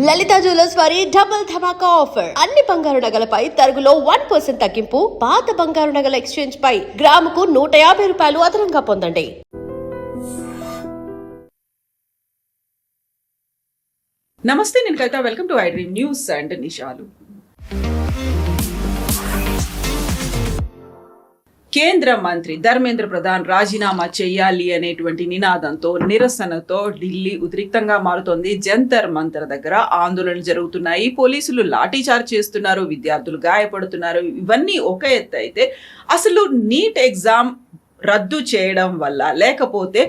లలిత jewellers వారి double ధమాకా offer. అన్ని బంగారు నగలపై తరుగులో 1% తగ్గింపు. పాత బంగారు నగల ఎక్స్చేంజ్ పై గ్రాముకు 150 రూపాయలు అదనంగా పొందండి. నమస్తే, నేను Kavitha. Welcome to I Dream News and నిషాలు. కేంద్ర మంత్రి ధర్మేంద్ర ప్రధాన్ రాజీనామా చేయాలి అనేటువంటి నినాదంతో, నిరసనతో ఢిల్లీ ఉద్రిక్తంగా మారుతోంది. జంతర్ మంతర్ దగ్గర ఆందోళనలు జరుగుతున్నాయి. పోలీసులు లాఠీచార్జ్ చేస్తున్నారు, విద్యార్థులు గాయపడుతున్నారు. ఇవన్నీ ఒక ఎత్తు అయితే, అసలు నీట్ ఎగ్జామ్ రద్దు చేయడం వల్ల, లేకపోతే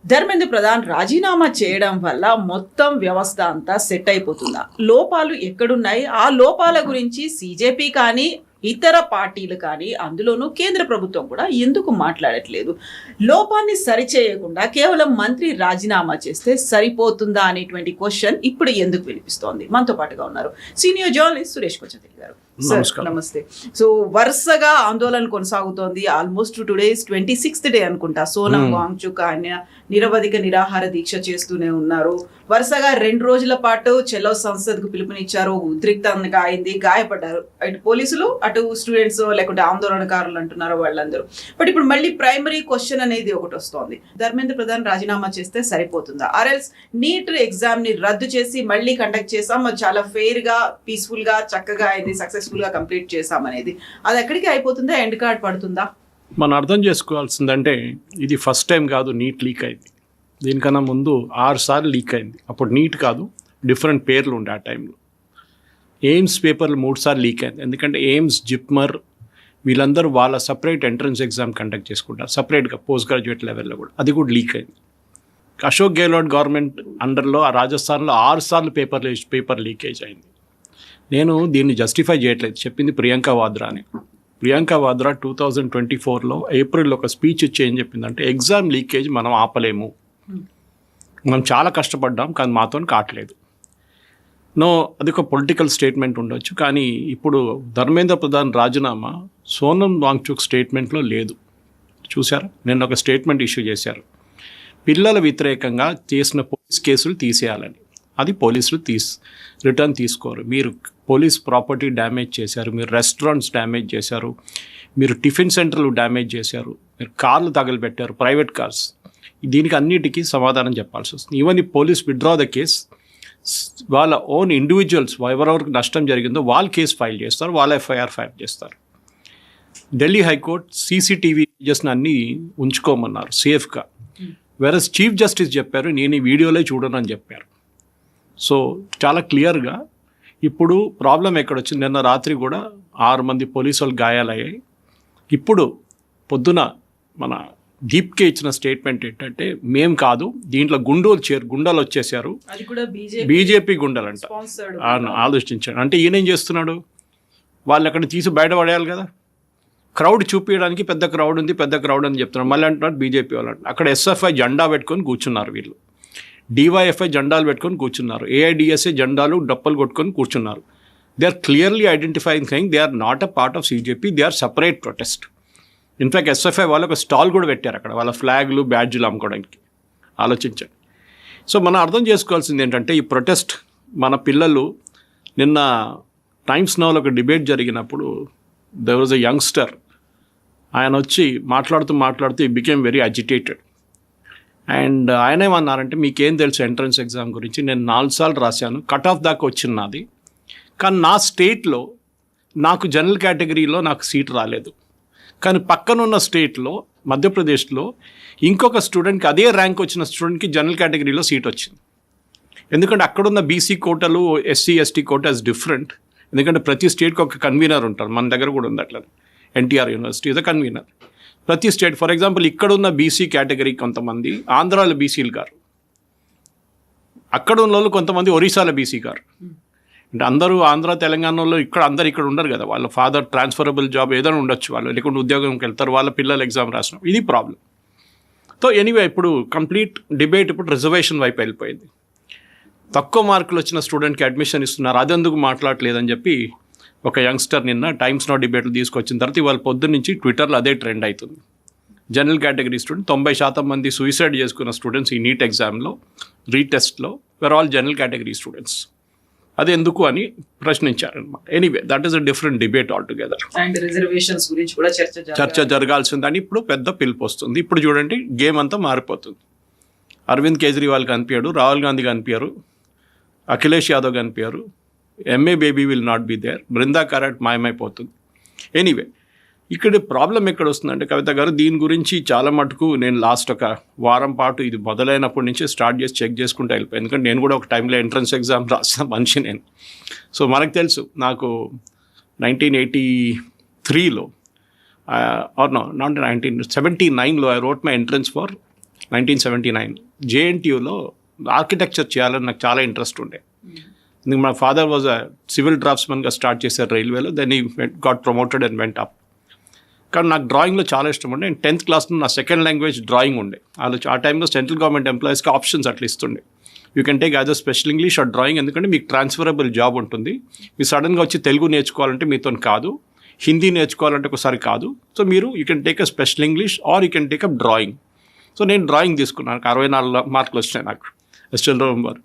ధర్మేంద్ర ప్రధాన్ రాజీనామా చేయడం వల్ల మొత్తం వ్యవస్థ అంతా సెట్ అయిపోతుందా? లోపాలు ఎక్కడున్నాయి? ఆ లోపాల గురించి సిజేపీ కానీ ఇతర పార్టీలు కానీ, అందులోనూ కేంద్ర ప్రభుత్వం కూడా ఎందుకు మాట్లాడట్లేదు? లోపాన్ని సరిచేయకుండా కేవలం మంత్రి రాజీనామా చేస్తే సరిపోతుందా అనేటువంటి క్వశ్చన్ ఇప్పుడు ఎందుకు వినిపిస్తోంది? మనతో పాటుగా ఉన్నారు సీనియర్ జర్నలిస్ట్ సురేష్ కొచ్చతిల్ గారు. నమస్తే. సో వరుసగా ఆందోళన కొనసాగుతోంది. ఆల్మోస్ట్ టుడే 26th డే అనుకుంటా. సోనం వాంగ్చుక్ ఆయన నిరవధిక నిరాహార దీక్ష చేస్తూనే ఉన్నారు. వరుసగా 2 రోజుల పాటు చెలో సంసద్కు పిలుపునిచ్చారు. ఉద్రిక్తంగా అయింది, గాయపడ్డారు. అటు పోలీసులు, అటు స్టూడెంట్స్, లేకుంటే ఆందోళనకారులు అంటున్నారు వాళ్ళందరూ. బట్ ఇప్పుడు మళ్ళీ ప్రైమరీ క్వశ్చన్ అనేది ఒకటి వస్తోంది. ధర్మేంద్ర ప్రధాన్ రాజీనామా చేస్తే సరిపోతుందా? ఆర్ఎల్స్ నీట్ ఎగ్జామ్ ని రద్దు చేసి మళ్ళీ కండక్ట్ చేసాం, చాలా ఫెయిర్ గా, పీస్ఫుల్ గా, చక్కగా అయింది, సక్సెస్ఫుల్ గా కంప్లీట్ చేసామనేది, అది ఎక్కడికి అయిపోతుందా? ఎండ్ కార్డ్ పడుతుందా? మనం అర్థం చేసుకోవాల్సిందంటే, ఇది ఫస్ట్ టైం కాదు నీట్ లీక్ అయింది. దీనికన్నా ముందు 6 సార్లు లీక్ అయింది. అప్పుడు నీట్ కాదు, డిఫరెంట్ పేర్లు ఉండే ఆ టైంలో. ఎయిమ్స్ పేపర్లు 3 సార్లు లీక్ అయింది. ఎందుకంటే ఎయిమ్స్, జిప్మర్ వీళ్ళందరూ వాళ్ళ సపరేట్ ఎంట్రన్స్ ఎగ్జామ్ కండక్ట్ చేసుకుంటారు, సపరేట్గా పోస్ట్ గ్రాడ్యుయేట్ లెవెల్లో కూడా. అది కూడా లీక్ అయింది. అశోక్ గెహ్లోట్ గవర్నమెంట్ అండర్లో ఆ రాజస్థాన్లో 6 సార్లు పేపర్ లీకేజ్ అయింది. నేను దీన్ని జస్టిఫై చేయట్లేదు, చెప్పింది ప్రియాంక వాద్రా అని. ప్రియాంక వాద్రా 2024లో ఏప్రిల్లో ఒక స్పీచ్ ఇచ్చి ఏం చెప్పిందంటే, ఎగ్జామ్ లీకేజ్ మనం ఆపలేము, మనం చాలా కష్టపడ్డాం కానీ మాతో కావట్లేదు. అది ఒక పొలిటికల్ స్టేట్మెంట్ ఉండొచ్చు, కానీ ఇప్పుడు ధర్మేంద్ర ప్రధాన్ రాజీనామా సోనం వాంగ్చుక్ స్టేట్మెంట్లో లేదు. చూసారా, నిన్న ఒక స్టేట్మెంట్ ఇష్యూ చేశారు, పిల్లల వ్యతిరేకంగా చేసిన పోలీస్ కేసులు తీసేయాలని. అది పోలీసులు రిటర్న్ తీసుకోరు. మీరు పోలీస్ ప్రాపర్టీ డ్యామేజ్ చేశారు, మీరు రెస్టారెంట్స్ డ్యామేజ్ చేశారు, మీరు టిఫిన్ సెంటర్లు డ్యామేజ్ చేశారు, మీరు కార్లు తగలబెట్టారు, ప్రైవేట్ కార్స్. దీనికి అన్నిటికీ సమాధానం చెప్పాల్సి వస్తుంది. ఈవెన్ ఈ పోలీస్ విత్డ్రా ద కేస్, వాళ్ళ ఓన్ ఇండివిజువల్స్ ఎవరెవరికి నష్టం జరిగిందో వాళ్ళు కేసు ఫైల్ చేస్తారు, వాళ్ళ ఎఫ్ఐఆర్ ఫైల్ చేస్తారు. ఢిల్లీ హైకోర్టు సీసీటీవీ ఇమేజెస్ని అన్నీ ఉంచుకోమన్నారు సేఫ్గా. వెరస్ చీఫ్ జస్టిస్ చెప్పారు, నేను ఈ వీడియోలే చూడను అని చెప్పారు. సో చాలా క్లియర్గా ఇప్పుడు ప్రాబ్లం ఎక్కడొచ్చింది. నిన్న రాత్రి కూడా 6 మంది పోలీసు వాళ్ళు గాయాలయ్యాయి. ఇప్పుడు పొద్దున మన దీప్కే ఇచ్చిన స్టేట్మెంట్ ఏంటంటే, మేం కాదు, దీంట్లో గుండాలు వచ్చేసారు, బీజేపీ గుండాలు అంట. ఆలోచించాడు అంటే ఈయనేం చేస్తున్నాడు, వాళ్ళు అక్కడ తీసి బయటపడేయాలి కదా. క్రౌడ్ చూపించడానికి పెద్ద క్రౌడ్ అని చెప్తున్నారు. మళ్ళీ అంటున్నారు బీజేపీ వాళ్ళు అంటారు. అక్కడ ఎస్ఎఫ్ఐ జెండా పెట్టుకొని కూర్చున్నారు, వీళ్ళు డివైఎఫ్ఐ జెండాలు పెట్టుకొని కూర్చున్నారు, ఏఐడిఎస్ఏ జెండాలు డప్పలు కొట్టుకొని కూర్చున్నారు. They are clearly identifying thing they are not a part of CJP, they are separate protest. In fact SFI వాళ్ళు ఒక స్టాల్ కూడా పెట్టారు అక్కడ, వాళ్ళ ఫ్లాగ్లు, బ్యాడ్జులు అమ్ముకోవడానికి. ఆలోచించండి. సో మనం అర్థం చేసుకోవాల్సింది ఏంటంటే, ఈ ప్రొటెస్ట్ మన పిల్లలు, నిన్న టైమ్స్ నౌలో ఒక డిబేట్ జరిగినప్పుడు దేర్ వాజ్ ఎ యంగ్స్టర్, ఆయన వచ్చి మాట్లాడుతూ he became very agitated. And ఆయన ఏమన్నారంటే, మీకేం తెలుసు ఎంట్రన్స్ ఎగ్జామ్ గురించి, నేను 4 సార్లు రాశాను, కట్ ఆఫ్ దాకా వచ్చింది నాది, కానీ నా స్టేట్లో నాకు జనరల్ కేటగిరీలో నాకు సీట్ రాలేదు, కానీ పక్కనున్న స్టేట్లో మధ్యప్రదేశ్లో ఇంకొక స్టూడెంట్కి అదే ర్యాంక్ వచ్చిన స్టూడెంట్కి జనరల్ కేటగిరీలో సీట్ వచ్చింది. ఎందుకంటే అక్కడున్న బీసీ కోటలు, SC ST quota is different. ఎందుకంటే ప్రతి స్టేట్కి ఒక కన్వీనర్ ఉంటారు, మన దగ్గర కూడా ఉంది అట్లా. NTR university is the convener ప్రతి స్టేట్. ఫర్ ఎగ్జాంపుల్ ఇక్కడున్న బీసీ కేటగిరీ కొంతమంది ఆంధ్రాలో బీసీలు గారు, అక్కడ ఉన్న వాళ్ళు కొంతమంది ఒరిస్సాలో బీసీ గారు. అంటే అందరూ ఆంధ్ర తెలంగాణలో అందరు ఇక్కడ ఉండరు కదా, వాళ్ళ ఫాదర్ ట్రాన్స్ఫరబుల్ జాబ్ ఏదైనా ఉండొచ్చు, వాళ్ళు లేకుంటే ఉద్యోగంకి వెళ్తారు, వాళ్ళ పిల్లలు ఎగ్జామ్ రాసిన. ఇది ప్రాబ్లం. సో ఎనీవే, ఇప్పుడు కంప్లీట్ డిబేట్ ఇప్పుడు రిజర్వేషన్ వైపు వెళ్ళిపోయింది. తక్కువ మార్కులు వచ్చిన స్టూడెంట్కి అడ్మిషన్ ఇస్తున్నారు, అదెందుకు మాట్లాడలేదని చెప్పి ఒక యంగ్స్టర్ నిన్న టైమ్స్ నౌ డిబేట్లు తీసుకొచ్చిన తర్వాత ఇవాళ పొద్దున్న నుంచి ట్విట్టర్లో అదే ట్రెండ్ అవుతుంది. జనరల్ కేటగిరీ స్టూడెంట్ 90% మంది సూసైడ్ చేసుకున్న స్టూడెంట్స్ ఈ నీట్ ఎగ్జామ్లో రీటెస్ట్లో where all general category students. అది ఎందుకు అని ప్రశ్నించారనమాట. Anyway that is a different debate all together. And reservations గురించి కూడా చర్చ జరగాల్సిందని ఇప్పుడు పెద్ద పిలుపు వస్తుంది. ఇప్పుడు చూడండి గేమ్ అంతా మారిపోతుంది. అరవింద్ కేజ్రీవాల్ కనిపించాడు, రాహుల్ గాంధీ కనిపించారు, అఖిలేష్ యాదవ్ కనిపించారు, MA Baby will not be there, Brinda Karat మాయమైపోతుంది. ఎనీవే ఇక్కడ ప్రాబ్లం ఎక్కడ వస్తుందంటే కవిత గారు, దీని గురించి చాలా మటుకు నేను లాస్ట్ ఒక వారం పాటు ఇది మొదలైనప్పటి నుంచి స్టార్ట్ చేసి చెక్ చేసుకుంటూ వెళ్ళిపోయాను. ఎందుకంటే నేను కూడా ఒక టైంలో ఎంట్రన్స్ ఎగ్జామ్ రాసిన మనిషి నేను. సో మనకు తెలుసు, నాకు 1983లో ఆర్ నో నాట్ 1979లో I wrote my entrance for 1979 జేఎన్టీయూలో ఆర్కిటెక్చర్ చేయాలని నాకు చాలా ఇంట్రెస్ట్ ఉండే. ఎందుకంటే మా ఫాదర్ వాజ్ అ సివిల్ డ్రాఫ్ట్స్మన్గా స్టార్ట్ చేశారు రైల్వేలో, then he got promoted and went up. కానీ నాకు డ్రాయింగ్లో చాలా ఇష్టం ఉండే. నేను 10th క్లాస్లో నా సెకండ్ లాంగ్వేజ్ డ్రాయింగ్ ఉండే. ఆ టైంలో సెంట్రల్ గవర్నమెంట్ ఎంప్లాయీస్కి ఆప్షన్స్ అట్లా ఇస్తుండే, you can take as a special English are drawing, ఎందుకంటే మీకు ట్రాన్స్ఫరబుల్ జాబ్ ఉంటుంది. మీరు సడన్గా వచ్చి తెలుగు నేర్చుకోవాలంటే మీతో కాదు, హిందీ నేర్చుకోవాలంటే ఒకసారి కాదు. సో మీరు you can take a special English are you can take up drawing. So నేను డ్రాయింగ్ తీసుకున్నాను, 64 మార్కులు వచ్చినాయి నాకు, స్టిల్ రిమెంబర్.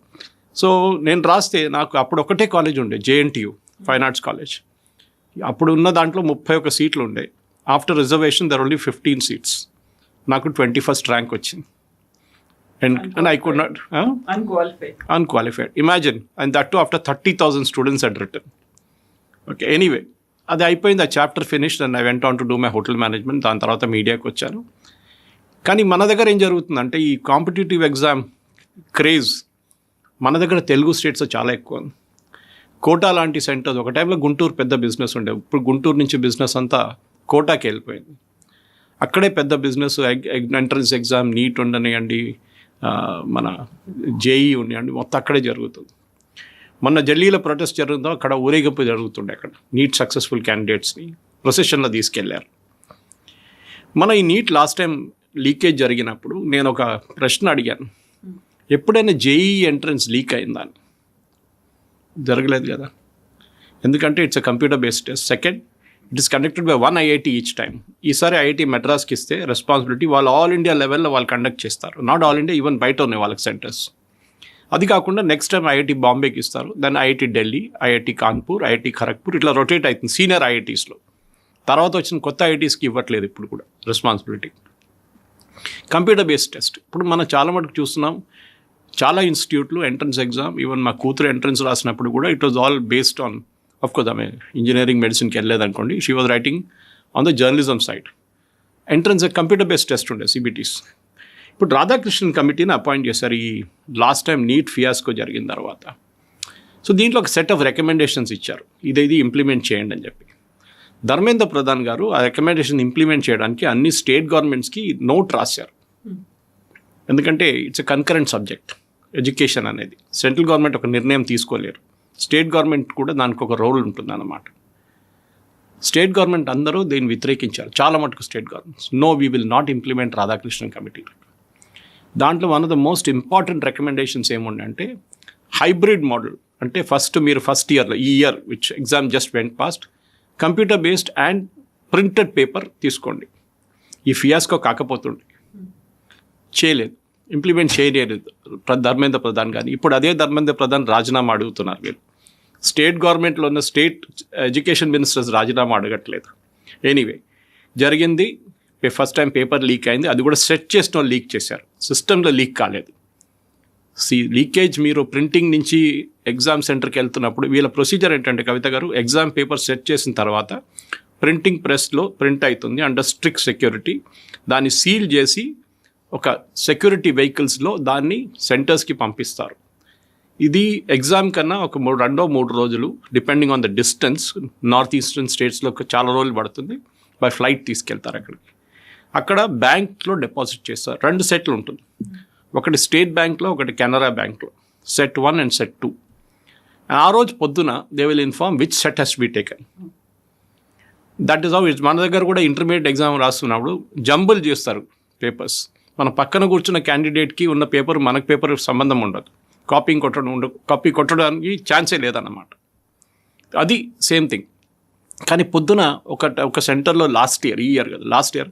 సో నేను రాస్తే నాకు అప్పుడు ఒకటే కాలేజ్ ఉండే, జేఎన్టీయూ ఫైన్ ఆర్ట్స్ కాలేజ్. అప్పుడు ఉన్న దాంట్లో 31 సీట్లు ఉండే. After reservation their only 15 seats. నాకు 21st ర్యాంక్ వచ్చింది. And I could not unqualified imagine, and that to after 30,000 students had written. Okay, anyway అది అయిపోయింది, ఆ chapter finished and I went on to do my hotel management. దాని తర్వాత మీడియాకి వచ్చాను. కానీ మన దగ్గర ఏం జరుగుతుందంటే ఈ కాంపిటేటివ్ ఎగ్జామ్ క్రేజ్ మన దగ్గర తెలుగు స్టేట్స్ చాలా ఎక్కువ. కోటా లాంటి సెంటర్స్, ఒక టైంలో గుంటూరు పెద్ద బిజినెస్ ఉండే, ఇప్పుడు గుంటూరు నుంచి బిజినెస్ అంతా కోటాకి వెళ్ళిపోయింది. అక్కడే పెద్ద బిజినెస్, ఎంట్రన్స్ ఎగ్జామ్, నీట్ ఉండనివ్వండి, మన జేఈ ఉండనివ్వండి, మొత్తం అక్కడే జరుగుతుంది. మొన్న ఢిల్లీలో ప్రొటెస్ట్ జరుగుతుందో అక్కడ ఊరేగింపు జరుగుతుండే. అక్కడ నీట్ సక్సెస్ఫుల్ క్యాండిడేట్స్ని ప్రొసెషన్లో తీసుకెళ్లారు. మన ఈ నీట్ లాస్ట్ టైం లీకేజ్ జరిగినప్పుడు నేను ఒక ప్రశ్న అడిగాను, ఎప్పుడైనా జేఈ ఎంట్రన్స్ లీక్ అయిందని? జరగలేదు కదా, ఎందుకంటే it's a computer based test. Second, it is conducted by 1 IIT each time. ఈసారి ఐఐటి మెడ్రాస్కి ఇస్తే రెస్పాన్సిబిలిటీ వాళ్ళు ఆల్ ఇండియా లెవెల్లో వాళ్ళు కండక్ట్ చేస్తారు, నాట్ ఆల్ ఇండియా, ఈవెన్ బయట ఉన్నాయి వాళ్ళకి సెంటర్స్. అది కాకుండా నెక్స్ట్ టైం ఐఐటి బాంబేకి ఇస్తారు, then IIT Delhi, IIT Kanpur, IIT Kharagpur, ఇట్లా రొటేట్ అవుతుంది సీనియర్ ఐఐటీస్లో. తర్వాత వచ్చిన కొత్త ఐఐటీస్కి ఇవ్వట్లేదు ఇప్పుడు కూడా రెస్పాన్సిబిలిటీ. కంప్యూటర్ బేస్డ్ టెస్ట్ ఇప్పుడు మనం చాలా మటుకు చూస్తున్నాం. చాలా ఇన్స్టిట్యూట్లు ఎంట్రన్స్ ఎగ్జామ్, ఈవెన్ మా కూతురు ఎంట్రన్స్ రాసినప్పుడు కూడా it was all based on, of course ఆమె ఇంజనీరింగ్ మెడిసిన్కి వెళ్ళలేదు అనుకోండి, she was writing on the journalism side. Entrance computer based test ఉండే, సిబిటీస్. ఇప్పుడు రాధాకృష్ణన్ కమిటీని అపాయింట్ చేశారు ఈ లాస్ట్ టైం నీట్ ఫియాస్కో జరిగిన తర్వాత. సో దీంట్లో ఒక సెట్ ఆఫ్ రికమెండేషన్స్ ఇచ్చారు, ఇది ఇంప్లిమెంట్ చేయండి అని చెప్పి. ధర్మేంద్ర ప్రధాన్ గారు ఆ రికమెండేషన్ ఇంప్లిమెంట్ చేయడానికి అన్ని స్టేట్ గవర్నమెంట్స్కి నోట్ రాశారు. ఎందుకంటే it's a concurrent subject education అనేది. సెంట్రల్ గవర్నమెంట్ ఒక నిర్ణయం తీసుకోలేరు, స్టేట్ గవర్నమెంట్ కూడా దానికి ఒక రోల్ ఉంటుంది అన్నమాట. స్టేట్ గవర్నమెంట్ అందరూ దీన్ని వ్యతిరేకించారు, చాలా మటుకు state governments. No, we will not implement Radhakrishnan committee. దాంట్లో one of the most important recommendations ఏముండంటే హైబ్రిడ్ మోడల్. అంటే మీరు ఫస్ట్ ఇయర్లో, ఈ year which exam just went past, computer based and printed paper తీసుకోండి. ఈ ఫియాస్కో కాకపోతుండే చేయలేదు, ఇంప్లిమెంట్ చేయలేదు ధర్మేంద్ర ప్రధాన్ కానీ. ఇప్పుడు అదే ధర్మేంద్ర ప్రధాన్ రాజీనామా అడుగుతున్నారు. వీళ్ళు స్టేట్ గవర్నమెంట్లో ఉన్న స్టేట్ ఎడ్యుకేషన్ మినిస్టర్స్ రాజీనామా అడగట్లేదు. ఎనీవే జరిగింది, ఫస్ట్ టైం పేపర్ లీక్ అయింది, అది కూడా సెట్ చేసిన వాళ్ళు లీక్ చేశారు, సిస్టంలో లీక్ కాలేదు. లీకేజ్ మీరు ప్రింటింగ్ నుంచి ఎగ్జామ్ సెంటర్కి వెళ్తున్నప్పుడు వీళ్ళ ప్రొసీజర్ ఏంటంటే కవిత గారు, ఎగ్జామ్ పేపర్ సెట్ చేసిన తర్వాత ప్రింటింగ్ ప్రెస్లో ప్రింట్ అవుతుంది అండర్ స్ట్రిక్ట్ సెక్యూరిటీ. దాన్ని సీల్ చేసి ఒక సెక్యూరిటీ వెహికల్స్లో దాన్ని సెంటర్స్కి పంపిస్తారు. ఇది ఎగ్జామ్ కన్నా ఒక 2-3 రోజులు depending on the distance. North eastern స్టేట్స్లో చాలా రోజులు పడుతుంది. బై ఫ్లైట్ తీసుకెళ్తారు అక్కడికి. అక్కడ బ్యాంక్లో డిపాజిట్ చేస్తారు. 2 సెట్లు ఉంటుంది, ఒకటి స్టేట్ బ్యాంక్లో, ఒకటి కెనరా బ్యాంక్లో. Set 1 and set 2. ఆ రోజు పొద్దున they will inform which set has be taken. That is how it's. మన దగ్గర కూడా ఇంటర్మీడియట్ ఎగ్జామ్ రాస్తున్నప్పుడు జంబుల్ చేస్తారు పేపర్స్. మన పక్కన కూర్చున్న క్యాండిడేట్కి ఉన్న పేపర్ మనకు పేపర్ సంబంధం ఉండదు, కాపీ కొట్టడానికి ఛాన్సే లేదన్నమాట. అది సేమ్ థింగ్. కానీ పొద్దున ఒక సెంటర్లో last year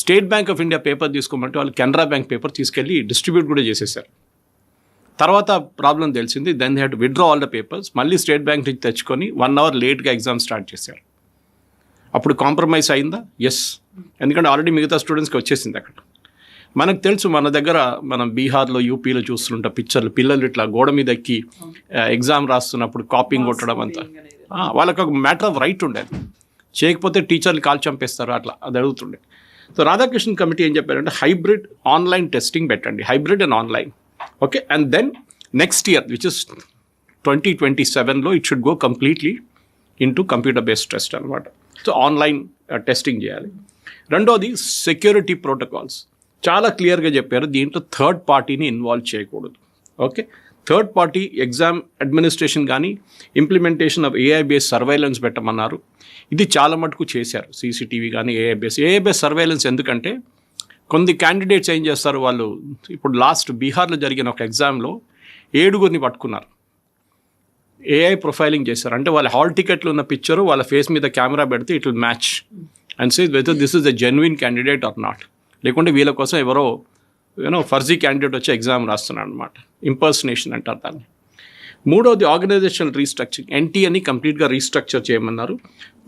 State Bank of India paper తీసుకోమంటే వాళ్ళు కెనరా బ్యాంక్ పేపర్ తీసుకెళ్ళి డిస్ట్రిబ్యూట్ కూడా చేసేసారు. తర్వాత ప్రాబ్లం తెలిసింది, then they had withdraw all the papers, మళ్ళీ స్టేట్ బ్యాంక్ నుంచి తెచ్చుకొని 1 hour లేట్గా ఎగ్జామ్ స్టార్ట్ చేశారు. అప్పుడు కాంప్రమైజ్ అయిందా? ఎస్, ఎందుకంటే ఆల్రెడీ మిగతా స్టూడెంట్స్కి వచ్చేసింది అక్కడ. మనకు తెలుసు, మన దగ్గర మనం బీహార్లో, యూపీలో చూస్తుంటాం పిక్చర్లు, పిల్లలు ఇట్లా గోడ మీద ఎక్కి ఎగ్జామ్ రాస్తున్నప్పుడు కాపింగ్ కొట్టడం అంతా. వాళ్ళకి ఒక మ్యాటర్ ఆఫ్ రైట్ ఉండేది, చేయకపోతే టీచర్లు కాల్ చంపేస్తారు, అట్లా అది అడుగుతుండే. సో రాధాకృష్ణ కమిటీ ఏం చెప్పారంటే హైబ్రిడ్ ఆన్లైన్ టెస్టింగ్ పెట్టండి, hybrid and online. Okay, and then next year which is 2027లో it should go completely into computer based test అనమాట. సో ఆన్లైన్ టెస్టింగ్ చేయాలి. రెండోది సెక్యూరిటీ ప్రోటోకాల్స్ చాలా క్లియర్గా చెప్పారు, దీంట్లో థర్డ్ పార్టీని ఇన్వాల్వ్ చేయకూడదు. Okay, third party exam administration కానీ implementation of AI base surveillance పెట్టమన్నారు. ఇది చాలా మటుకు చేశారు, సీసీటీవీ కానీ ఏఐ బేస్ సర్వైలెన్స్. ఎందుకంటే కొన్ని క్యాండిడేట్స్ ఏం చేస్తారు, వాళ్ళు ఇప్పుడు లాస్ట్ బీహార్లో జరిగిన ఒక ఎగ్జామ్లో 7 పట్టుకున్నారు, ఏఐ ప్రొఫైలింగ్ చేశారు. అంటే వాళ్ళ హాల్ టికెట్లు ఉన్న పిక్చరు వాళ్ళ ఫేస్ మీద కెమెరా పెడితే it will match and say whether this is the genuine candidate or not. లేకుంటే వీళ్ళ కోసం ఎవరో ఫర్జీ క్యాండిడేట్ వచ్చి ఎగ్జామ్ రాస్తున్నాడు అనమాట, ఇంపర్సనేషన్ అంటారు దాన్ని. మూడోది ఆర్గనైజేషనల్ రీస్ట్రక్చరింగ్, ఎన్టీ అని కంప్లీట్గా రీస్ట్రక్చర్ చేయమన్నారు.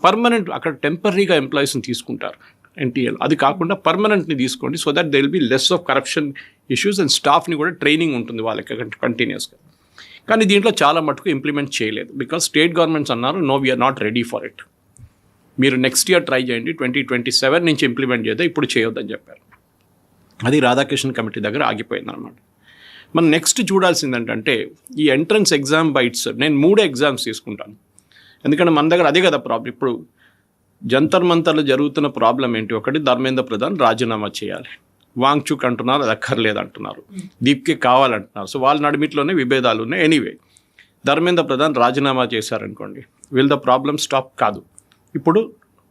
పర్మనెంట్, అక్కడ టెంపరీగా ఎంప్లాయీస్ని తీసుకుంటారు ఎన్టీఏలో, అది కాకుండా పర్మనెంట్ని తీసుకోండి, so that they will be less of corruption issues and స్టాఫ్ని కూడా ట్రైనింగ్ ఉంటుంది వాళ్ళకి కంటిన్యూస్గా. కానీ దీంట్లో చాలా మటుకు ఇంప్లిమెంట్ చేయలేదు, బికాస్ స్టేట్ గవర్నమెంట్స్ అన్నారు no we are not ready for it, మీరు నెక్స్ట్ ఇయర్ ట్రై చేయండి, 2027 నుంచి ఇంప్లిమెంట్ చేద్దాం, ఇప్పుడు చేయొద్దని చెప్పారు. అది రాధాకృష్ణ కమిటీ దగ్గర ఆగిపోయింది అనమాట. మనం నెక్స్ట్ చూడాల్సింది ఏంటంటే ఈ ఎంట్రన్స్ ఎగ్జామ్ బైట్స్. నేను 3 ఎగ్జామ్స్ తీసుకుంటాను, ఎందుకంటే మన దగ్గర అదే కదా ప్రాబ్లం. ఇప్పుడు జంతర్ మంతర్లో జరుగుతున్న ప్రాబ్లం ఏంటి? ఒకటి, ధర్మేంద్ర ప్రధాన్ రాజీనామా చేయాలి, వాంగ్చుక్ అంటున్నారు అది అక్కర్లేదు అంటున్నారు, దీప్కే కావాలంటున్నారు. సో వాళ్ళ నడిమిట్లోనే విభేదాలు ఉన్నాయి. ఎనీవే, ధర్మేంద్ర ప్రధాన్ రాజీనామా చేశారనుకోండి, విల్ ద ప్రాబ్లమ్ స్టాప్? కాదు. ఇప్పుడు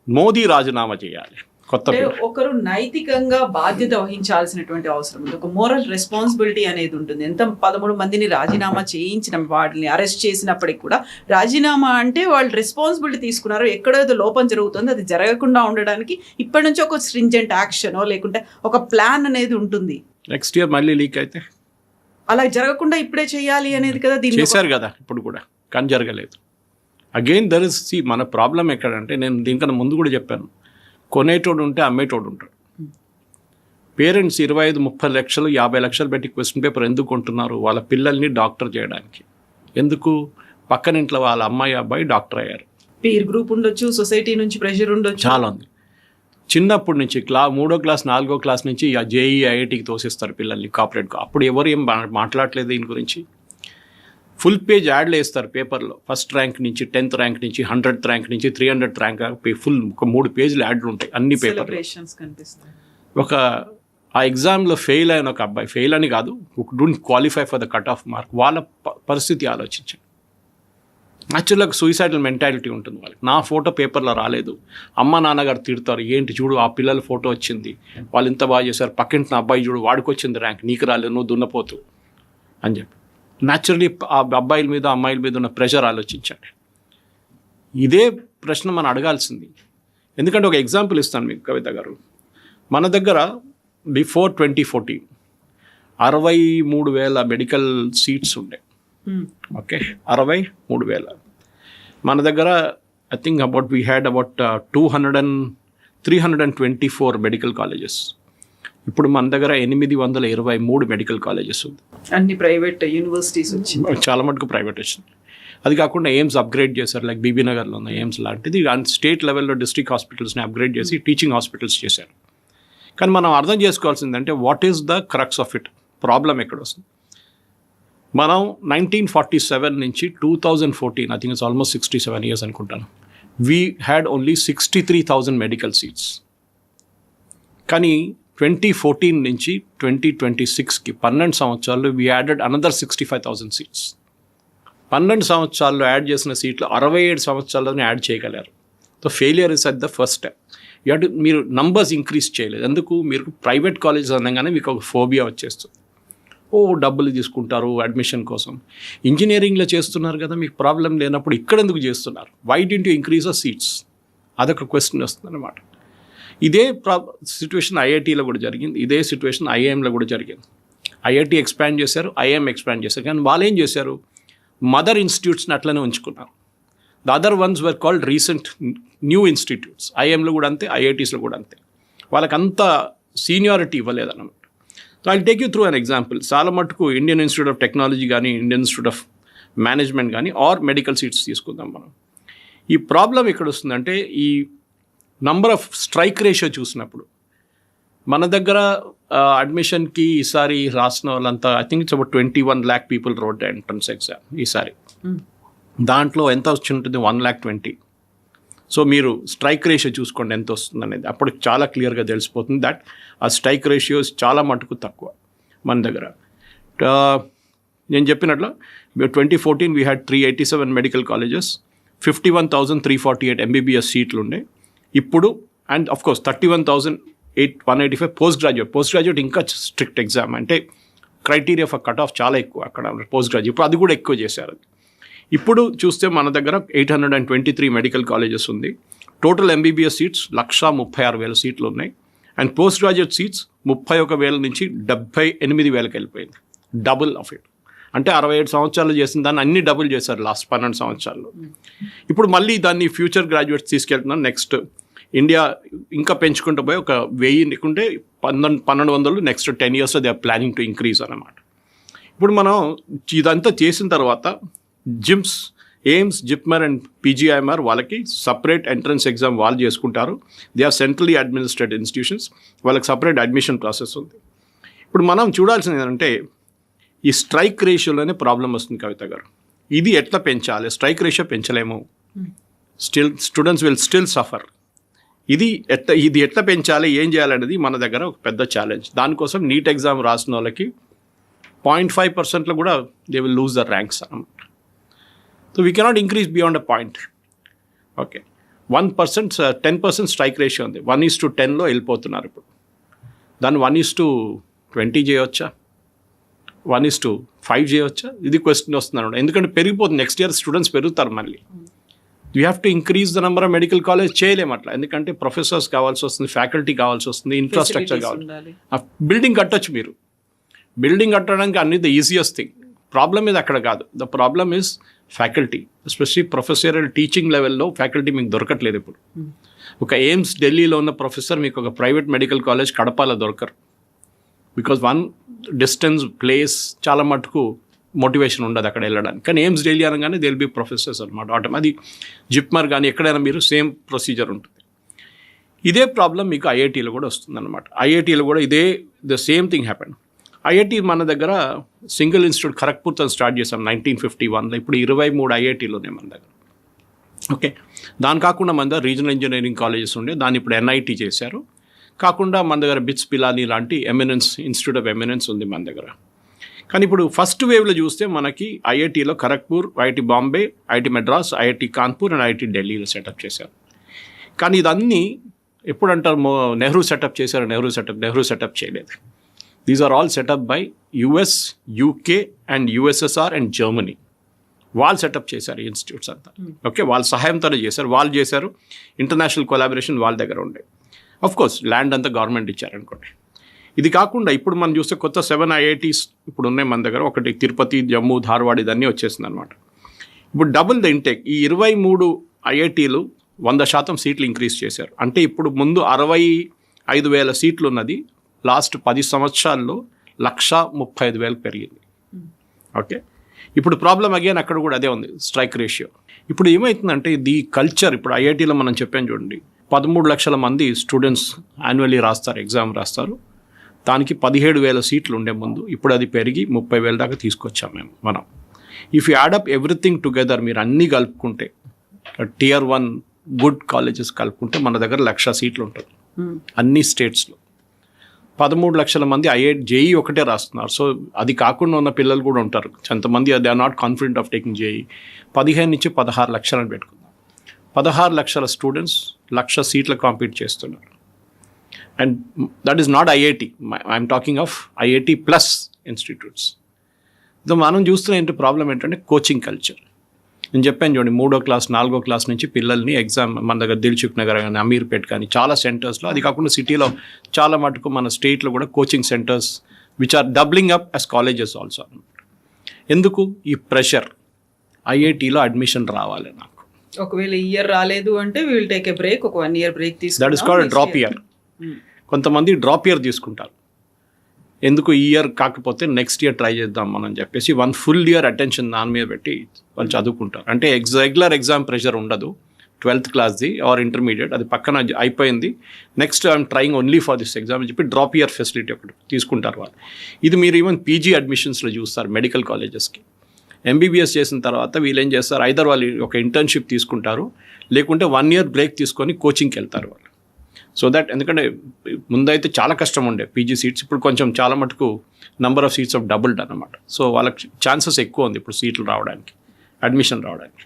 మోదీ రాజీనామా చేయాలి, కొత్త ఒకరు నైతికంగా బాధ్యత వహించాల్సినటువంటి అవసరం ఉంది, ఒక మోరల్ రెస్పాన్సిబిలిటీ అనేది ఉంటుంది. ఎంత 13 మందిని రాజీనామా చేయించిన వాటిని అరెస్ట్ చేసినప్పటికి కూడా రాజీనామా అంటే వాళ్ళు రెస్పాన్సిబిలిటీ తీసుకున్నారు, ఎక్కడేదో లోపం జరుగుతుంది అది జరగకుండా ఉండడానికి ఇప్పటి నుంచి ఒక స్ట్రింజెంట్ యాక్షనో లేకుంటే ఒక ప్లాన్ అనేది ఉంటుంది. నెక్స్ట్ ఇయర్ మళ్ళీ లీక్ అయితే అలా జరగకుండా ఇప్పుడే చేయాలి అనేది కదా, దీన్ని చేశారు కదా ఇప్పుడు కూడా, కానీ జరగలేదు. అగైన్ దర్ ఇస్ మన ప్రాబ్లం ఎక్కడంటే, నేను దీనికన్నా ముందు కూడా చెప్పాను, కొనేటోడు ఉంటే అమ్మేటోడు ఉంటాడు. పేరెంట్స్ 25-30 లక్షలు 50 లక్షలు పెట్టి క్వశ్చన్ పేపర్ ఎందుకు కొంటున్నారు? వాళ్ళ పిల్లల్ని డాక్టర్ చేయడానికి. ఎందుకు? పక్కన ఇంట్లో వాళ్ళ అమ్మాయి అబ్బాయి డాక్టర్ అయ్యారు. పీర్ గ్రూప్ ఉండొచ్చు, సొసైటీ నుంచి ప్రెషర్ ఉండొచ్చు, చాలా ఉంది. చిన్నప్పటి నుంచి 3వ క్లాస్ 4వ క్లాస్ నుంచి జేఈ ఐఐటికి తోసిస్తారు పిల్లల్ని కార్పొరేట్గా. అప్పుడు ఎవరు ఏం మాట్లాడలేదు దీని గురించి. ఫుల్ పేజ్ యాడ్లు వేస్తారు పేపర్లో, ఫస్ట్ ర్యాంక్ నుంచి 10th ర్యాంక్ నుంచి 100th ర్యాంక్ నుంచి 300th ర్యాంక్ ఫుల్ ఒక 3 పేజీలు యాడ్లు ఉంటాయి అన్ని పేపర్లు. ఒక ఆ ఎగ్జామ్లో ఫెయిల్ అయిన ఒక అబ్బాయి, ఫెయిల్ అని కాదు, don't qualify for the cut off mark, వాళ్ళ పరిస్థితి ఆలోచించండి. యాక్చువల్గా సూసైడల్ మెంటాలిటీ ఉంటుంది వాళ్ళకి. నా ఫోటో పేపర్లో రాలేదు, అమ్మ నాన్నగారు తిడతారు, ఏంటి చూడు ఆ పిల్లల ఫోటో వచ్చింది, వాళ్ళు ఇంత బాగా చేశారు, పక్కింటి అబ్బాయి చూడు వాడికి వచ్చింది ర్యాంక్, నీకు రాలేదు, నువ్వు దున్నపోతు అని చెప్పి. న్యాచురలీ ఆ అబ్బాయిల మీద అమ్మాయిల మీద ఉన్న ప్రెషర్ ఆలోచించండి. ఇదే ప్రశ్న మనం అడగాల్సింది. ఎందుకంటే ఒక ఎగ్జాంపుల్ ఇస్తాను మీకు కవిత గారు. మన దగ్గర బిఫోర్ 2014 63,000 మెడికల్ సీట్స్ ఉండే. ఓకే, 63,000. మన దగ్గర I think we had about 324 medical colleges. ఇప్పుడు మన దగ్గర 823 మెడికల్ కాలేజెస్ ఉంది. అన్ని ప్రైవేట్ యూనివర్సిటీస్ వచ్చింది, చాలా మటుకు ప్రైవేట్ వచ్చింది. అది కాకుండా ఎయిమ్స్ అప్గ్రేడ్ చేశారు, లైక్ బీబీనగర్లో ఉన్న ఎయిమ్స్ లాంటిది. స్టేట్ లెవెల్లో డిస్ట్రిక్ట్ హాస్పిటల్స్ని అప్గ్రేడ్ చేసి టీచింగ్ హాస్పిటల్స్ చేశారు. కానీ మనం అర్థం చేసుకోవాల్సిందంటే what is the crux of it, problem ఎక్కడ వస్తుంది. మనం 1947 నుంచి 2014, I think it's almost 67 years అనుకుంటాను, we had only 63,000 medical seats. కానీ 2014 నుంచి 2026కి 12 సంవత్సరాలు వీ యాడెడ్ అనదర్ 65,000 సీట్స్. 12 సంవత్సరాల్లో యాడ్ చేసిన సీట్లు 67 సంవత్సరాల్లోనే యాడ్ చేయగలిగారు. So failure is at the first step. మీరు నంబర్స్ ఇంక్రీజ్ చేయలేదు. ఎందుకు? మీరు ప్రైవేట్ కాలేజెస్ అనగానే మీకు ఒక ఫోబియా వచ్చేస్తుంది. డబ్బులు తీసుకుంటారు అడ్మిషన్ కోసం. ఇంజనీరింగ్లో చేస్తున్నారు కదా, మీకు ప్రాబ్లం లేనప్పుడు ఇక్కడ ఎందుకు చేస్తున్నారు? Why didn't you increase the seats? అదొక క్వశ్చన్ వస్తుంది అన్నమాట. ఇదే సిచ్యువేషన్ ఐఐటీలో కూడా జరిగింది, ఇదే సిచ్యువేషన్ ఐఐఎంలో కూడా జరిగింది. ఐఐటి ఎక్స్పాండ్ చేశారు, ఐఎం ఎక్స్పాండ్ చేశారు, కానీ వాళ్ళు ఏం చేశారు, మదర్ ఇన్స్టిట్యూట్స్ని అట్లనే ఉంచుకున్నారు. The other ones were called recent new institutes. ఐఎంలో కూడా అంతే, ఐఐటీస్లో కూడా అంతే. వాళ్ళకంత సీనియారిటీ ఇవ్వలేదన్నమాట. So I take you through an example. చాలా మటుకు ఇండియన్ ఇన్స్టిట్యూట్ ఆఫ్ టెక్నాలజీ కానీ, ఇండియన్ ఇన్స్టిట్యూట్ ఆఫ్ మేనేజ్మెంట్ కానీ, ఆర్ మెడికల్ సీట్స్ తీసుకుందాం మనం. ఈ ప్రాబ్లం ఎక్కడ వస్తుందంటే, ఈ నంబర్ ఆఫ్ స్ట్రైక్ రేషియో చూసినప్పుడు మన దగ్గర అడ్మిషన్కి ఈసారి రాసిన వాళ్ళంతా I think it's about 21 lakh people road entrance exam ఈసారి. దాంట్లో ఎంత వచ్చి ఉంటుంది, 120,000. సో మీరు స్ట్రైక్ రేషియో చూసుకోండి ఎంత వస్తుంది అనేది. అప్పుడు చాలా క్లియర్గా తెలిసిపోతుంది దట్ ఆ స్ట్రైక్ రేషియోస్ చాలా మటుకు తక్కువ మన దగ్గర. నేను చెప్పినట్లు 2014 we had 387 medical colleges, 51,348 MBBS సీట్లు ఉండే. ఇప్పుడు and of course 31,185 post graduate ఇంకా స్ట్రిక్ట్ ఎగ్జామ్, అంటే క్రైటీరియా ఫర్ కట్ ఆఫ్ చాలా ఎక్కువ అక్కడ పోస్ట్ గ్రాడ్యుయేట్. ఇప్పుడు అది కూడా ఎక్కువ చేశారు. ఇప్పుడు చూస్తే మన దగ్గర 823 మెడికల్ కాలేజెస్ ఉంది. టోటల్ ఎంబీబీఎస్ సీట్స్ 136,000 సీట్లు ఉన్నాయి. అండ్ పోస్ట్ గ్రాడ్యుయేట్ సీట్స్ 31,000 నుంచి 78,000కి వెళ్ళిపోయింది. Double of it. అంటే 67 సంవత్సరాలు చేసిన దాన్ని అన్ని డబుల్ చేశారు లాస్ట్ 12 సంవత్సరాల్లో. ఇప్పుడు మళ్ళీ దాన్ని ఫ్యూచర్ గ్రాడ్యుయేట్స్ తీసుకెళ్తున్నాను. నెక్స్ట్ ఇండియా ఇంకా పెంచుకుంటూ పోయి ఒక 1000 లేకుంటే 1,200 next 10 years they are planning to increase అన్నమాట. ఇప్పుడు మనం ఇదంతా చేసిన తర్వాత జిమ్స్, ఎయిమ్స్, జిప్మర్ అండ్ పీజీఐఎంఆర్ వాళ్ళకి సపరేట్ ఎంట్రన్స్ ఎగ్జామ్ వాళ్ళు చేసుకుంటారు. They are centrally administered institutions, వాళ్ళకి సపరేట్ అడ్మిషన్ ప్రాసెస్ ఉంది. ఇప్పుడు మనం చూడాల్సింది ఏంటంటే, ఈ స్ట్రైక్ రేషియోలోనే ప్రాబ్లం వస్తుంది కవిత గారు. ఇది ఎట్లా పెంచాలి? స్ట్రైక్ రేషియో పెంచలేము, స్టూడెంట్స్ విల్ స్టిల్ సఫర్. ఇది ఎట్లా పెంచాలి, ఏం చేయాలనేది మన దగ్గర ఒక పెద్ద ఛాలెంజ్. దానికోసం నీట్ ఎగ్జామ్ రాసిన వాళ్ళకి 0.5%లో కూడా they will lose the ranks అన్నమాట. So we cannot increase beyond a point. Okay, 1%, 10% strike ratio ఉంది. 1:10లో వెళ్ళిపోతున్నారు. ఇప్పుడు దాన్ని 1:20 చేయవచ్చా, 1:5 చేయవచ్చా? ఇది క్వశ్చన్ వస్తుంది. ఎందుకంటే పెరిగిపోతుంది. నెక్స్ట్ ఇయర్ స్టూడెంట్స్ పెరుగుతారు. మళ్ళీ you have to increase the number of medical college. చేయలేము అట్లా, ఎందుకంటే ప్రొఫెసర్స్ కావాల్సి వస్తుంది, ఫ్యాకల్టీ కావాల్సి వస్తుంది, ఇన్ఫ్రాస్ట్రక్చర్ కావాలి. బిల్డింగ్ కట్టొచ్చు మీరు. బిల్డింగ్ కట్టడానికి అన్ని ద ఈజియెస్ట్ థింగ్. ప్రాబ్లమ్ ఇది అక్కడ కాదు. The problem is faculty, especially professorial teaching లెవెల్లో ఫ్యాకల్టీ మీకు దొరకట్లేదు. ఇప్పుడు ఒక ఎయిమ్స్ ఢిల్లీలో ఉన్న ప్రొఫెసర్ మీకు ఒక ప్రైవేట్ మెడికల్ కాలేజ్ కడపలో దొరకరు. బికాజ్ వన్ డిస్టెన్స్, ప్లేస్, చాలా మటుకు మోటివేషన్ ఉండదు అక్కడ వెళ్ళడానికి. కానీ ఎయిమ్స్ ఢిల్లీ అనగానే దే విల్ బి ప్రొఫెసర్స్ అనమాట. అది జిప్మర్ కానీ ఎక్కడైనా మీరు సేమ్ ప్రొసీజర్ ఉంటుంది. ఇదే ప్రాబ్లం మీకు ఐఐటీలో కూడా వస్తుంది అనమాట. ఐఐటీలో కూడా ఇదే the same thing happen. IIT మన దగ్గర సింగిల్ ఇన్స్టిట్యూట్ ఖరగ్పూర్తో స్టార్ట్ చేసాం 1951లో. ఇప్పుడు 23 ఐఐటీలు ఉన్నాయి మన దగ్గర. ఓకే, దాని కాకుండా మన దగ్గర రీజనల్ ఇంజనీరింగ్ కాలేజెస్ ఉండే, దాన్ని ఇప్పుడు ఎన్ఐటి చేశారు. కాకుండా మన దగ్గర బిట్స్ పిలానీ లాంటి ఎమినెన్స్, ఇన్స్టిట్యూట్ ఆఫ్ ఎమినెన్స్ ఉంది మన దగ్గర. కానీ ఇప్పుడు ఫస్ట్ వేవ్లో చూస్తే మనకి ఐఐటీలో Kharagpur, IIT Bombay, IIT Madras, IIT Kanpur and IIT ఢిల్లీలో సెటప్ చేశారు. కానీ ఇదన్నీ ఎప్పుడు అంటారు, నెహ్రూ సెటప్ చేశారు, నెహ్రూ సెటప్ చేయలేదు. These are all set up by US, UK and USSR and Germany. వాళ్ళు సెటప్ చేశారు ఈ ఇన్స్టిట్యూట్స్ అంతా. ఓకే, వాళ్ళ సహాయంతోనే చేశారు. వాళ్ళు చేశారు, ఇంటర్నేషనల్ కొలాబరేషన్ వాళ్ళ దగ్గర ఉండే. ఆఫ్ కోర్స్ ల్యాండ్ అంతా గవర్నమెంట్ ఇచ్చారనుకోండి. ఇది కాకుండా ఇప్పుడు మనం చూస్తే కొత్త 7 IITs ఇప్పుడు ఉన్నాయి మన దగ్గర. ఒకటి తిరుపతి, జమ్మూ, ధార్వాడ్, ఇదన్నీ వచ్చేసింది అనమాట. ఇప్పుడు డబుల్ ద ఇంటేక్. ఈ 23 ఐఐటీలు 100% సీట్లు ఇంక్రీజ్ చేశారు. అంటే ఇప్పుడు ముందు 65,000 సీట్లు ఉన్నది లాస్ట్ 10 సంవత్సరాల్లో 135,000 పెరిగింది. ఓకే, ఇప్పుడు ప్రాబ్లం అగైన్ అక్కడ కూడా అదే ఉంది, స్ట్రైక్ రేషియో. ఇప్పుడు ఏమవుతుందంటే ది కల్చర్, ఇప్పుడు ఐఐటీలో మనం చెప్పాను చూడండి, 13 లక్షల మంది స్టూడెంట్స్ యాన్యువల్లీ రాస్తారు, ఎగ్జామ్ రాస్తారు. దానికి 17,000 సీట్లు ఉండే ముందు, ఇప్పుడు అది పెరిగి 30,000 దాకా తీసుకొచ్చాం మనం. If you add up everything together, మీరు అన్నీ కలుపుకుంటే, Tier 1 గుడ్ కాలేజెస్ కలుపుకుంటే మన దగ్గర 1,00,000 సీట్లు ఉంటుంది అన్ని స్టేట్స్లో. 13 లక్షల మంది జేఈ ఒకటే రాస్తున్నారు. సో అది కాకుండా ఉన్న పిల్లలు కూడా ఉంటారు కొంతమంది, they are not confident of taking JEE. 15 నుంచి 16 లక్షలని పెట్టుకుందాం. 16 లక్షల స్టూడెంట్స్ 1,00,000 సీట్లు కాంపీట్ చేస్తున్నారు. And that is not IIT, I'm talking of IIT plus institutes. So మనం చూస్తున్న ఏంటి ప్రాబ్లం ఏంటంటే కోచింగ్ కల్చర్. నేను చెప్పాను చూడండి, 3వ క్లాస్ 4వ క్లాస్ నుంచి పిల్లల్ని ఎగ్జామ్ మన దగ్గర దిల్సుఖ్ నగర్ కానీ, అమీర్పేట్ కానీ చాలా సెంటర్స్లో, అది కాకుండా సిటీలో చాలా మటుకు మన స్టేట్లో కూడా coaching centres which are doubling up as colleges also. ఎందుకు ఈ ప్రెషర్? ఐఐటీలో అడ్మిషన్ రావాలి నాకు. ఒకవేళ ఇయర్ రాలేదు అంటే విల్ టేక్ ఏ బ్రేక్, ఒక 1 year break that is called drop year. కొంతమంది డ్రాప్ ఇయర్ తీసుకుంటారు. ఎందుకు ఈ ఇయర్ కాకపోతే నెక్స్ట్ ఇయర్ ట్రై చేద్దాం మనం చెప్పేసి 1 full year అటెన్షన్ దాని మీద పెట్టి వాళ్ళు చదువుకుంటారు. అంటే రెగ్యులర్ ఎగ్జామ్ ప్రెషర్ ఉండదు 12th క్లాస్ది ఆర్ ఇంటర్మీడియట్, అది పక్కన అయిపోయింది, next I'm trying only for this exam అని చెప్పి డ్రాప్ ఇయర్ ఫెసిలిటీ ఒకటి తీసుకుంటారు వాళ్ళు. ఇది మీరు ఈవెన్ పీజీ అడ్మిషన్స్లో చూస్తారు మెడికల్ కాలేజెస్కి. ఎంబీబీఎస్ చేసిన తర్వాత వీళ్ళు ఏం చేస్తారు, ఐదర్ వాళ్ళు ఒక ఇంటర్న్షిప్ తీసుకుంటారు, లేకుంటే 1 year బ్రేక్ తీసుకొని కోచింగ్కి వెళ్తారు వాళ్ళు. సో దట్, ఎందుకంటే ముందైతే చాలా కష్టం ఉండే పీజీ సీట్స్, ఇప్పుడు కొంచెం చాలా మటుకు number of seats of doubled అనమాట. సో వాళ్ళకి ఛాన్సెస్ ఎక్కువ ఉంది ఇప్పుడు సీట్లు రావడానికి, అడ్మిషన్ రావడానికి.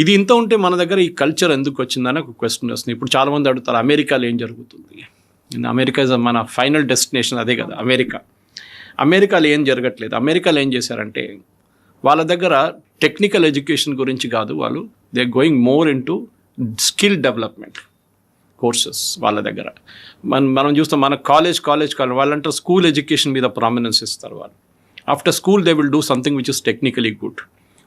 ఇది ఇంత ఉంటే మన దగ్గర ఈ కల్చర్ ఎందుకు వచ్చిందని ఒక క్వశ్చన్ వస్తుంది. ఇప్పుడు చాలామంది అడుగుతారు అమెరికాలో ఏం జరుగుతుంది. అమెరికా ఇస్ మన ఫైనల్ డెస్టినేషన్, అదే కదా అమెరికా. అమెరికాలో ఏం జరగట్లేదు. అమెరికాలో ఏం చేశారంటే వాళ్ళ దగ్గర టెక్నికల్ ఎడ్యుకేషన్ గురించి కాదు, వాళ్ళు they are going more into skill development courses వాళ్ళ దగ్గర. మనం చూస్తాం మన కాలేజ్ వాళ్ళంటే స్కూల్ ఎడ్యుకేషన్ మీద ప్రామినెన్స్ ఇస్తారు వాళ్ళు. After school they will do something which is technically good.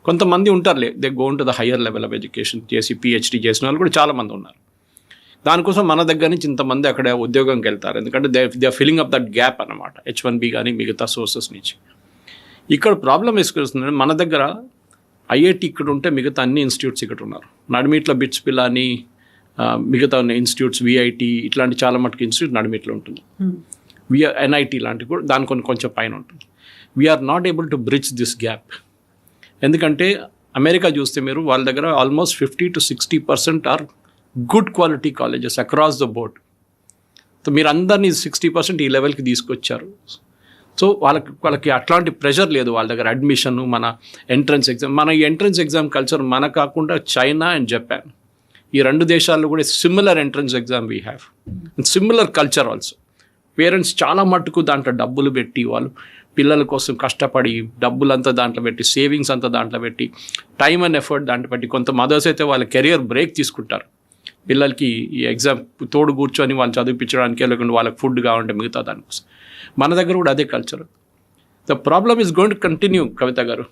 కొంతమంది ఉంటారులే, they go to the higher level of education చేసి పిహెచ్డీ చేసిన వాళ్ళు కూడా చాలామంది ఉన్నారు. దానికోసం మన దగ్గర నుంచి ఇంతమంది అక్కడ ఉద్యోగంకి వెళ్తారు, ఎందుకంటే they are filling up that gap అనమాట, H1B కానీ మిగతా సోర్సెస్ నుంచి. ఇక్కడ ప్రాబ్లం వేసుకొస్తుందంటే మన దగ్గర ఐఐటి ఇక్కడ ఉంటే మిగతా అన్ని ఇన్స్టిట్యూట్స్ ఇక్కడ ఉన్నారు. నడిమిట్లో బిట్స్ పిల్ల అని మిగతా ఇన్స్టిట్యూట్స్ విఐటి ఇట్లాంటి చాలా మటుకు ఇన్స్టిట్యూట్ నడిమిట్లో ఉంటుంది. NIT లాంటివి కూడా దాని కొంచెం పైన ఉంటుంది. We are not able to bridge this gap. ఎందుకంటే అమెరికా చూస్తే మీరు వాళ్ళ దగ్గర almost 50 to 60% are good quality colleges across the board. So మీరు అందరినీ 60% ఈ లెవెల్కి తీసుకొచ్చారు. సో వాళ్ళకి అట్లాంటి ప్రెషర్ లేదు వాళ్ళ దగ్గర. అడ్మిషన్, మన ఎంట్రన్స్ ఎగ్జామ్, మన ఈ ఎంట్రన్స్ ఎగ్జామ్ కల్చర్ మన కాకుండా చైనా అండ్ జపాన్, ఈ 2 దేశాల్లో కూడా similar entrance exam we have and similar culture also. Parents చాలా మట్టుకు దాంట్లో డబ్బులు పెట్టి వాళ్ళు పిల్లల కోసం కష్టపడి డబ్బులంతా దాంట్లో పెట్టి, సేవింగ్స్ అంతా దాంట్లో పెట్టి, టైమ్ అండ్ ఎఫర్ట్ దాంట్లో పెట్టి, కొంత మదర్స్ అయితే వాళ్ళ కెరియర్ బ్రేక్ తీసుకుంటారు పిల్లలకి ఈ ఎగ్జామ్ తోడు కూర్చొని వాళ్ళు చదివించడానికి, లేకుంటే వాళ్ళకి ఫుడ్ కావాలంటే మిగతా దానికోసం. మన దగ్గర కూడా అదే culture. The problem is going to continue. Kavitha garu,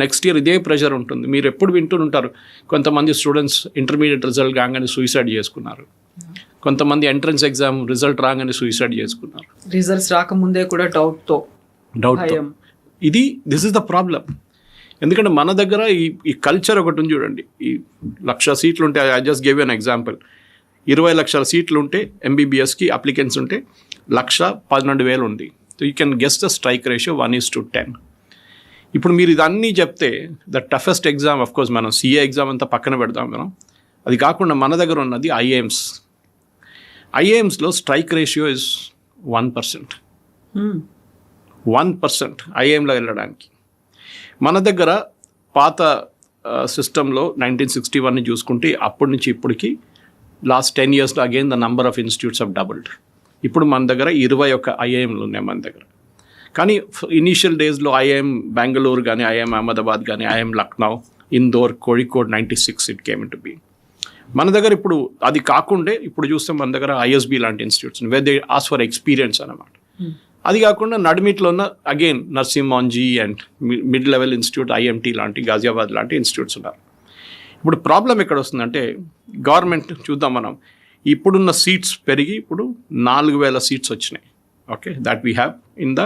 next year ఇదే ప్రెషర్ ఉంటుంది. మీరు ఎప్పుడు వింటుంటారు కొంతమంది స్టూడెంట్స్ ఇంటర్మీడియట్ రిజల్ట్ రాగానే సూసైడ్ చేసుకున్నారు, కొంతమంది ఎంట్రన్స్ ఎగ్జామ్ రిజల్ట్ రాగానే సూసైడ్ చేసుకున్నారు, రిజల్ట్స్ రాకముందే కూడా doubt. This is the problem. ఎందుకంటే మన దగ్గర ఈ కల్చర్ ఒకటి ఉంది చూడండి. ఈ 1,00,000 సీట్లు ఉంటే, I just give an example, 20 లక్షల సీట్లు ఉంటే ఎంబీబీఎస్కి అప్లికెంట్స్ ఉంటే 1,12,000 ఉంది. So you can guess the strike ratio 1:10. ఇప్పుడు మీరు ఇదన్నీ చెప్తే the toughest exam, of course మనం సిఏ ఎగ్జామ్ అంతా పక్కన పెడదాం మనం, అది కాకుండా మన దగ్గర ఉన్నది ఐఏఎమ్స్. ఐఏఎమ్స్లో స్ట్రైక్ రేషియో ఇస్ 1%. 1% ఐఏఎంలో వెళ్ళడానికి. మన దగ్గర పాత సిస్టంలో 1961 చూసుకుంటే అప్పటి నుంచి ఇప్పటికి లాస్ట్ 10 yearsలో again the number of institutes of doubled. ఇప్పుడు మన దగ్గర 21 ఐఏఎంలు ఉన్నాయి మన దగ్గర. కానీ ఇనీషియల్ డేస్లో ఐఐఎం బెంగళూరు కానీ, ఐఐఎం అహ్మదాబాద్ కానీ, IIM Lucknow, Indore, Kozhikode 96 it came in to be. మన దగ్గర ఇప్పుడు అది కాకుండా ఇప్పుడు చూస్తే మన దగ్గర ఐఎస్బి లాంటి institutes where they ask for experience అన్నమాట. అది కాకుండా నడిమిట్లో ఉన్న again నర్సింహాంజీ and mid level institute, IMT లాంటి, గాజియాబాద్ లాంటి ఇన్స్టిట్యూట్స్ ఉన్నారు. ఇప్పుడు ప్రాబ్లం ఎక్కడ వస్తుందంటే గవర్నమెంట్ చూద్దాం మనం, ఇప్పుడున్న సీట్స్ పెరిగి ఇప్పుడు 4,000 సీట్స్ వచ్చినాయి. Okay, that we have in the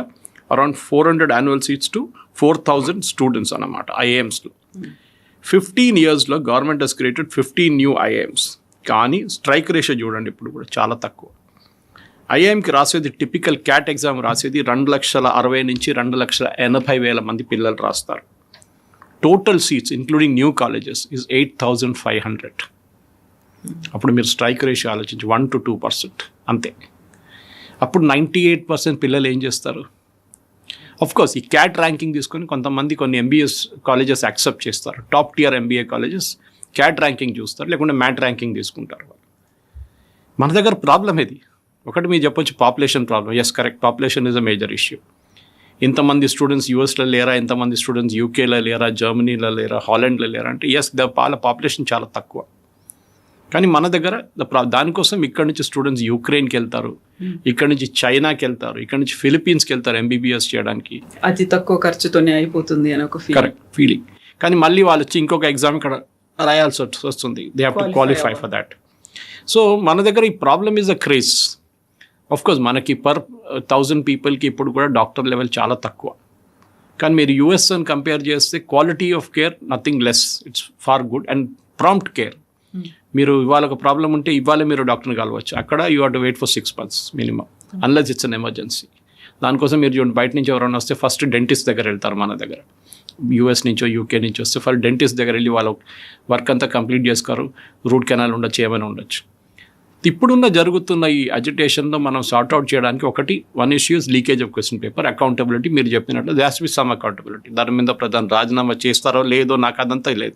around 400 annual seats to 4,000 students అన్నమాట ఐఏఎమ్స్లో. 15 yearsలో government has created 15 new IIMs. కానీ స్ట్రైక్ రేషియో చూడండి ఇప్పుడు కూడా చాలా తక్కువ. ఐఐఎంకి రాసేది టిపికల్ క్యాట్ ఎగ్జామ్ రాసేది 2,60,000 నుంచి 2,80,000 మంది పిల్లలు రాస్తారు. Total seats including new colleges is 8,500. అప్పుడు మీరు స్ట్రైక్ రేషియో ఆలోచించి 1 to 2% అంతే. అప్పుడు 98% పిల్లలు ఏం చేస్తారు? కోర్స్ ఈ క్యాట్ ర్యాంకింగ్ తీసుకొని కొంతమంది కొన్ని ఎంబీఎస్ కాలేజెస్ యాక్సెప్ట్ చేస్తారు, top tier MBA colleges CAT ranking చూస్తారు, లేకుంటే మ్యాట్ ర్యాంకింగ్ తీసుకుంటారు వాళ్ళు. మన దగ్గర ప్రాబ్లం ఇది ఒకటి మీరు చెప్పొచ్చు, population problem. Yes, correct, population is a major issue. ఇంతమంది స్టూడెంట్స్ యూఎస్లో లేరా, ఇంతమంది స్టూడెంట్స్ యూకేలో లేరా, జర్మనీలో లేరా, హాలండ్లో లేరా అంటే ఎస్, వాళ్ళ పాపులేషన్ చాలా తక్కువ. కానీ మన దగ్గర దానికోసం ఇక్కడ నుంచి స్టూడెంట్స్ యుక్రెయిన్కి వెళ్తారు, ఇక్కడ నుంచి చైనాకి వెళ్తారు, ఇక్కడ నుంచి ఫిలిప్పీన్స్కి వెళ్తారు MBBS చేయడానికి. అతి తక్కువ ఖర్చుతోనే అయిపోతుంది అని ఒక కరెక్ట్ ఫీలింగ్. కానీ మళ్ళీ వాళ్ళు వచ్చి ఇంకొక ఎగ్జామ్ ఇక్కడ రాయాల్సి వస్తుంది. They have to qualify for that. So మన దగ్గర ఈ problem is a craze. Of course మనకి పర్ 1000 పీపుల్కి ఇప్పుడు కూడా డాక్టర్ లెవెల్ చాలా తక్కువ. కానీ మీరు US అని కంపేర్ చేస్తే quality of care nothing less, it's far good and prompt care. మీరు ఇవాళ ఒక ప్రాబ్లం ఉంటే ఇవాళ మీరు డాక్టర్ని కలవచ్చు. అక్కడ you have to wait for 6 months minimum, unless it's an emergency. దానికోసం మీరు చూడండి, బయట నుంచి ఎవరైనా వస్తే ఫస్ట్ డెంటిస్ట్ దగ్గర వెళ్తారు. మన దగ్గర US నుంచో UK నుంచి వస్తే ఫస్ట్ డెంటిస్ట్ దగ్గర వెళ్ళి వాళ్ళ వర్క్ అంతా కంప్లీట్ చేసుకోరు. రూట్ కెనాల్ ఉండొచ్చు, ఏమైనా ఉండొచ్చు. ఇప్పుడున్న జరుగుతున్న ఈ అజిటేషన్లో మనం సార్ట్అవుట్ చేయడానికి one issue is leakage of question paper. Accountability మీరు చెప్పినట్లు they has to be some accountability. Dharmendra Pradhan రాజీనామా చేస్తారో లేదో నాకు అదంతా లేదు,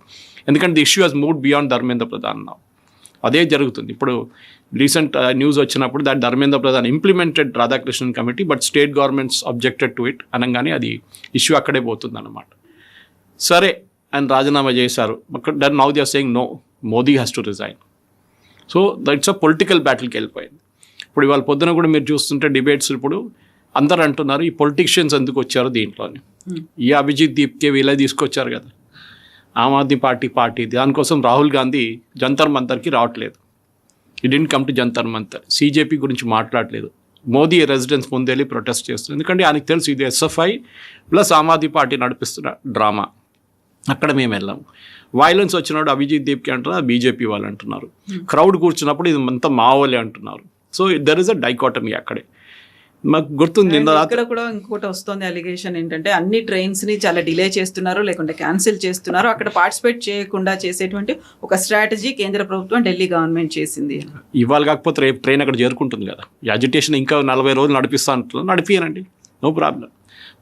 ఎందుకంటే the issue has moved beyond Dharmendra Pradhan now. అదే జరుగుతుంది ఇప్పుడు. రీసెంట్ న్యూస్ వచ్చినప్పుడు that Dharmendra Pradhan implemented Radhakrishnan committee but state governments objected to it అనగానే అది ఇష్యూ అక్కడే పోతుంది అన్నమాట. సరే ఆయన రాజీనామా చేశారు, that now they are saying no, Modi has to resign. So that's a political బ్యాటిల్కి వెళ్ళిపోయింది. ఇప్పుడు ఇవాళ పొద్దున కూడా మీరు చూస్తుంటే డిబేట్స్ ఇప్పుడు అందరు అంటున్నారు ఈ పొలిటీషియన్స్ ఎందుకు వచ్చారు దీంట్లోని. ఈ అభిజిత్ దీప్కే వీళ్ళే తీసుకొచ్చారు కదా, ఆమ్ ఆద్మీ పార్టీ దానికోసం రాహుల్ గాంధీ జంతర్ మంతర్కి రావట్లేదు. He didn't come to Jantar Mantar. CJP గురించి మాట్లాడలేదు. మోదీ రెసిడెన్స్ ముందెళ్ళి ప్రొటెస్ట్ చేస్తుంది, ఎందుకంటే ఆయనకు తెలుసు ఇది SFI plus Aam Aadmi party నడిపిస్తున్న డ్రామా. అక్కడ మేము వెళ్ళాము. వైలెన్స్ వచ్చినప్పుడు అభిజిత్ దీప్కి అంటున్నారు, BJP వాళ్ళు అంటున్నారు. క్రౌడ్ కూర్చున్నప్పుడు ఇది అంతా మావోలే అంటున్నారు. So there is a dichotomy అక్కడే. మాకు గుర్తుంది ఇక్కడ కూడా ఇంకోటి వస్తుంది అలిగేషన్ ఏంటంటే అన్ని ట్రైన్స్ ని చాలా డిలే చేస్తున్నారు, లేకుంటే క్యాన్సిల్ చేస్తున్నారు. అక్కడ పార్టిసిపేట్ చేయకుండా చేసేటువంటి ఒక స్ట్రాటజీ కేంద్ర ప్రభుత్వం ఢిల్లీ గవర్నమెంట్ చేసింది. ఇవాళ కాకపోతే రేపు ట్రైన్ అక్కడ చేరుకుంటుంది కదా. ఈ అజిటేషన్ ఇంకా 40 రోజులు నడిపిస్తా అంటున్నారు, నడిపియనండి, నో ప్రాబ్లం.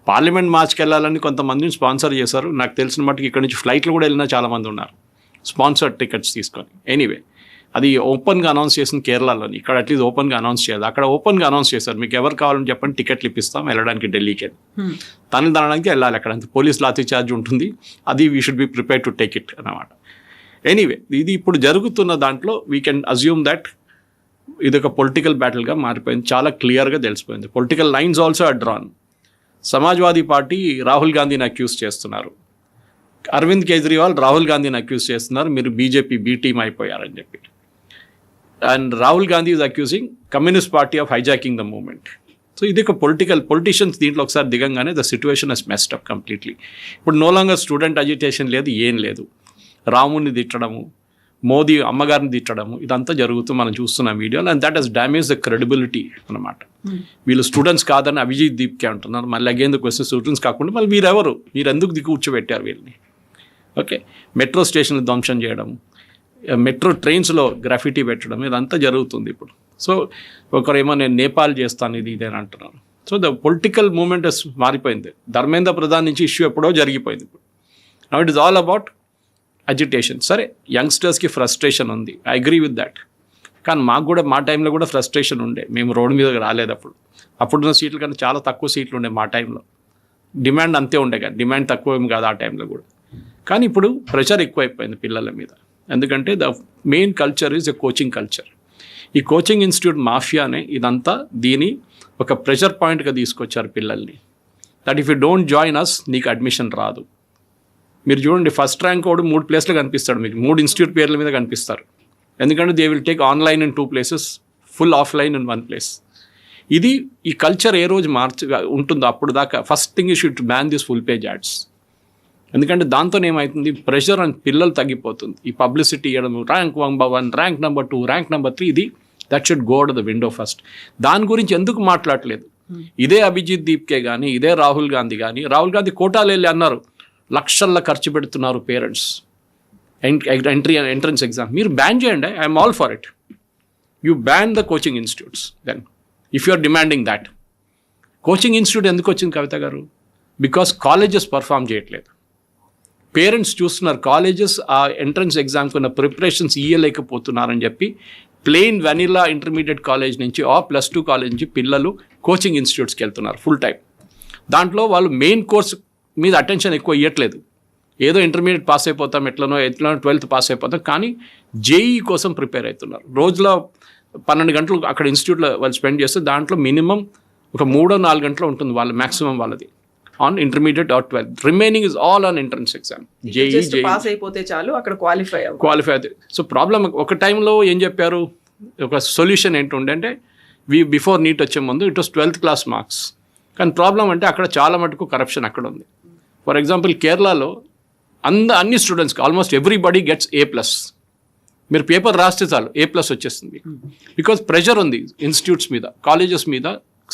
పార్లమెంట్ మార్చ్కి వెళ్ళాలని కొంతమందిని స్పాన్సర్ చేశారు. నాకు తెలిసిన మట్టుకు ఇక్కడ నుంచి ఫ్లైట్లు కూడా వెళ్ళినా చాలామంది ఉన్నారు స్పాన్సర్డ్ టికెట్స్ తీసుకొని. ఎనీవే అది ఓపెన్గా అనౌన్స్ చేసిన కేరళలోని, ఇక్కడ అట్లీస్ట్ ఓపెన్గా అనౌన్స్ చేయదు. అక్కడ ఓపెన్గా అనౌన్స్ చేశారు, మీకు ఎవరు కావాలని చెప్పండి టికెట్లు ఇప్పిస్తాం వెళ్ళడానికి ఢిల్లీకి. తనని దానికి వెళ్ళాలి, అక్కడ పోలీస్ లాఠీ చార్జ్ ఉంటుంది, అది we should be prepare to take it అన్నమాట. ఎనీవే ఇది ఇప్పుడు జరుగుతున్న దాంట్లో వీ కెన్ అజ్యూమ్ దట్ ఇది ఒక పొలిటికల్ బ్యాటిల్గా మారిపోయింది. చాలా క్లియర్గా తెలిసిపోయింది. Political lines also are drawn. Samajwadi Party Rahul గాంధీని అక్యూజ్ చేస్తున్నారు, అరవింద్ కేజ్రీవాల్ రాహుల్ గాంధీని అక్యూజ్ చేస్తున్నారు, మీరు BJP B టీమ్ అయిపోయారని చెప్పి. And Rahul Gandhi is accusing Communist Party of hijacking the movement. So ఇది ఒక పొలిటీషియన్స్ దీంట్లో ఒకసారి దిగంగానే the situation has messed up completely. ఇప్పుడు నో లాంగర్ స్టూడెంట్ అజిటేషన్ లేదు, ఏం లేదు. రాముని తిట్టడము, మోదీ అమ్మగారిని తిట్టడము, ఇదంతా జరుగుతూ మనం చూస్తున్నాం వీడియోలో. And that has damage the credibility అనమాట. వీళ్ళు స్టూడెంట్స్ కాదని అభిజిత్ దీప్కే అంటున్నారు. మళ్ళీ అగైన్ ద క్వశ్చన్ స్టూడెంట్స్ కాకుండా మళ్ళీ మీరు ఎందుకు కూర్చోబెట్టారు వీళ్ళని? ఓకే, మెట్రో స్టేషన్లు ధ్వంసం చేయడం, మెట్రో ట్రైన్స్లో గ్రాఫిటీ పెట్టడం, ఇదంతా జరుగుతుంది ఇప్పుడు. సో ఒకరేమో నేను నేపాల్ చేస్తాను ఇది ఇదేని అంటున్నారు. సో ద పొలిటికల్ మూమెంట్ మారిపోయింది. ధర్మేంద్ర ప్రధాన్ నుంచి ఇష్యూ ఎప్పుడో జరిగిపోయింది. ఇప్పుడు now it is all about agitation. సరే యంగ్స్టర్స్కి ఫ్రస్ట్రేషన్ ఉంది, ఐ అగ్రీ విత్ దాట్. కానీ మాకు కూడా మా టైంలో కూడా ఫ్రస్ట్రేషన్ ఉండే. మేము రోడ్డు మీద రాలేదు అప్పుడున్న సీట్ల కన్నా చాలా తక్కువ సీట్లు ఉండే మా టైంలో. డిమాండ్ అంతే ఉండే కానీ డిమాండ్ తక్కువ ఏమి కాదు ఆ టైంలో కూడా. కానీ ఇప్పుడు ప్రెషర్ ఎక్కువైపోయింది పిల్లల మీద. ఎందుకంటే the main culture is a coaching culture. ఈ కోచింగ్ ఇన్స్టిట్యూట్ మాఫియానే ఇదంతా దీని ఒక ప్రెషర్ పాయింట్గా తీసుకొచ్చారు పిల్లల్ని. That if you don't join us నీకు అడ్మిషన్ రాదు. మీరు చూడండి, ఫస్ట్ ర్యాంక్ వాడు 3 ప్లేస్లు కనిపిస్తాడు మీకు, 3 ఇన్స్టిట్యూట్ పేర్ల మీద కనిపిస్తారు. ఎందుకంటే they will take online in 2 places, full offline in 1 place. ఇది ఈ కల్చర్ ఏ రోజు ఉంటుందో అప్పుడు దాకా first thing you should ban this full page ads. ఎందుకంటే దాంతో ఏమవుతుంది, ప్రెషర్ అని పిల్లలు తగ్గిపోతుంది. ఈ పబ్లిసిటీ ఇవ్వడం, rank 1, rank number 2, rank number 3, ఇది that should go to the window first. దాని గురించి ఎందుకు మాట్లాడలేదు? ఇదే అభిజిత్ దీప్కే కానీ, ఇదే రాహుల్ గాంధీ కానీ, రాహుల్ గాంధీ కోటాలు వెళ్ళి అన్నారు లక్షల్లో ఖర్చు పెడుతున్నారు పేరెంట్స్ ఎంట్రన్స్ ఎగ్జామ్. మీరు బ్యాన్ చేయండి, I'm all for it. You ban the coaching institutes then if you are demanding that. Coaching institute ఎందుకు వచ్చింది Kavitha garu? Because colleges perform చేయట్లేదు. పేరెంట్స్ చూస్తున్నారు కాలేజెస్ ఆ ఎంట్రన్స్ ఎగ్జామ్కి ఉన్న ప్రిపరేషన్స్ ఇయ్యలేకపోతున్నారని చెప్పి ప్లెయిన్ వెనిలా ఇంటర్మీడియట్ కాలేజ్ నుంచి +2 కాలేజ్ నుంచి పిల్లలు కోచింగ్ ఇన్స్టిట్యూట్స్కి వెళ్తున్నారు ఫుల్ టైం. దాంట్లో వాళ్ళు మెయిన్ కోర్స్ మీద అటెన్షన్ ఎక్కువ ఇవ్వట్లేదు. ఏదో ఇంటర్మీడియట్ పాస్ అయిపోతాం ఎట్లనో 12th పాస్ అయిపోతాం, కానీ జేఈ కోసం ప్రిపేర్ అవుతున్నారు. రోజులో 12 గంటలు అక్కడ ఇన్స్టిట్యూట్లో వాళ్ళు స్పెండ్ చేస్తే దాంట్లో మినిమం ఒక 3-4 గంటలు ఉంటుంది వాళ్ళ మ్యాక్సిమం వాళ్ళది on intermediate or 12th. Remaining is all on entrance exam. JEE pass అయిపోతే చాలు, అక్కడ క్వాలిఫై అవుతుంది. సో ప్రాబ్లం ఒక టైంలో ఏం చెప్పారు, ఒక సొల్యూషన్ ఏంటుండే అంటే బిఫోర్ నీట్ వచ్చే ముందు it was 12th class marks. కానీ ప్రాబ్లం అంటే అక్కడ చాలా మటుకు కరప్షన్ అక్కడ ఉంది. ఫర్ ఎగ్జాంపుల్ కేరళలో అన్ని స్టూడెంట్స్కి ఆల్మోస్ట్ ఎవ్రీబడి గెట్స్ A+. మీరు పేపర్ రాస్తే చాలు A+ వచ్చేస్తుంది. బికాజ్ ప్రెషర్ ఉంది ఇన్స్టిట్యూట్స్ మీద, కాలేజెస్ మీద,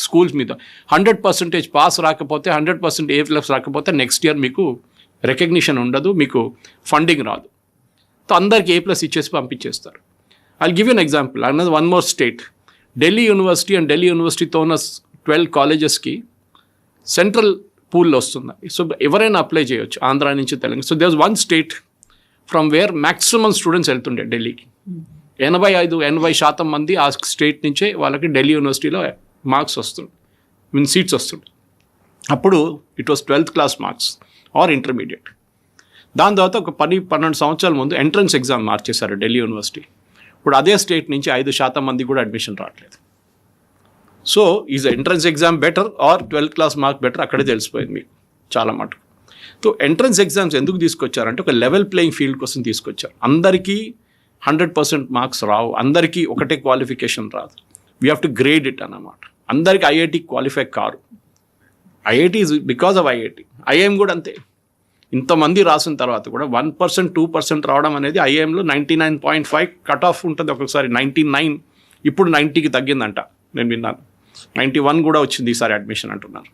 స్కూల్స్ మీద. 100% పాస్ రాకపోతే, 100% A+ రాకపోతే నెక్స్ట్ ఇయర్ మీకు రికగ్నిషన్ ఉండదు, మీకు ఫండింగ్ రాదు. సో అందరికి A+ ఇచ్చేసి పంపించేస్తారు. I'll give you an example. Another one more state. Delhi University and Delhi Universityతో ఉన్న 12 కాలేజెస్కి సెంట్రల్ పూల్లో వస్తుంది. సో ఎవరైనా అప్లై చేయొచ్చు ఆంధ్ర నుంచి Telangana. So there was one state from where maximum students వెళ్తుండే ఢిల్లీకి. 85% మంది ఆ స్టేట్ నుంచే వాళ్ళకి ఢిల్లీ యూనివర్సిటీలో మార్క్స్ వస్తుండే, సీట్స్ వస్తుండే. అప్పుడు it was 12th class marks are intermediate. దాని తర్వాత ఒక 10-12 సంవత్సరాల ముందు ఎంట్రన్స్ ఎగ్జామ్ మార్చేశారు ఢిల్లీ యూనివర్సిటీ. ఇప్పుడు అదే స్టేట్ నుంచి 5% మంది కూడా అడ్మిషన్ రావట్లేదు. So is entrance exam better or 12th class mark better, అక్కడే తెలిసిపోయింది మీకు చాలా మటుకు. సో ఎంట్రన్స్ ఎగ్జామ్స్ ఎందుకు తీసుకొచ్చారంటే ఒక లెవెల్ ప్లేయింగ్ ఫీల్డ్ కోసం తీసుకొచ్చారు. అందరికీ 100% మార్క్స్ రావు, అందరికీ ఒకటే క్వాలిఫికేషన్ రాదు. We have to grade it అన్నమాట. అందరికీ IIT qualify car. IIT is because of IIT. IIM కూడా అంతే. ఇంతమంది రాసిన తర్వాత కూడా 1%, 2% రావడం అనేది ఐఐఎంలో 99.5 కట్ ఆఫ్ ఉంటుంది. ఒక్కొక్కసారి 99, ఇప్పుడు 90కి తగ్గిందంట నేను విన్నాను. 91 కూడా వచ్చింది ఈసారి అడ్మిషన్ అంటున్నారు.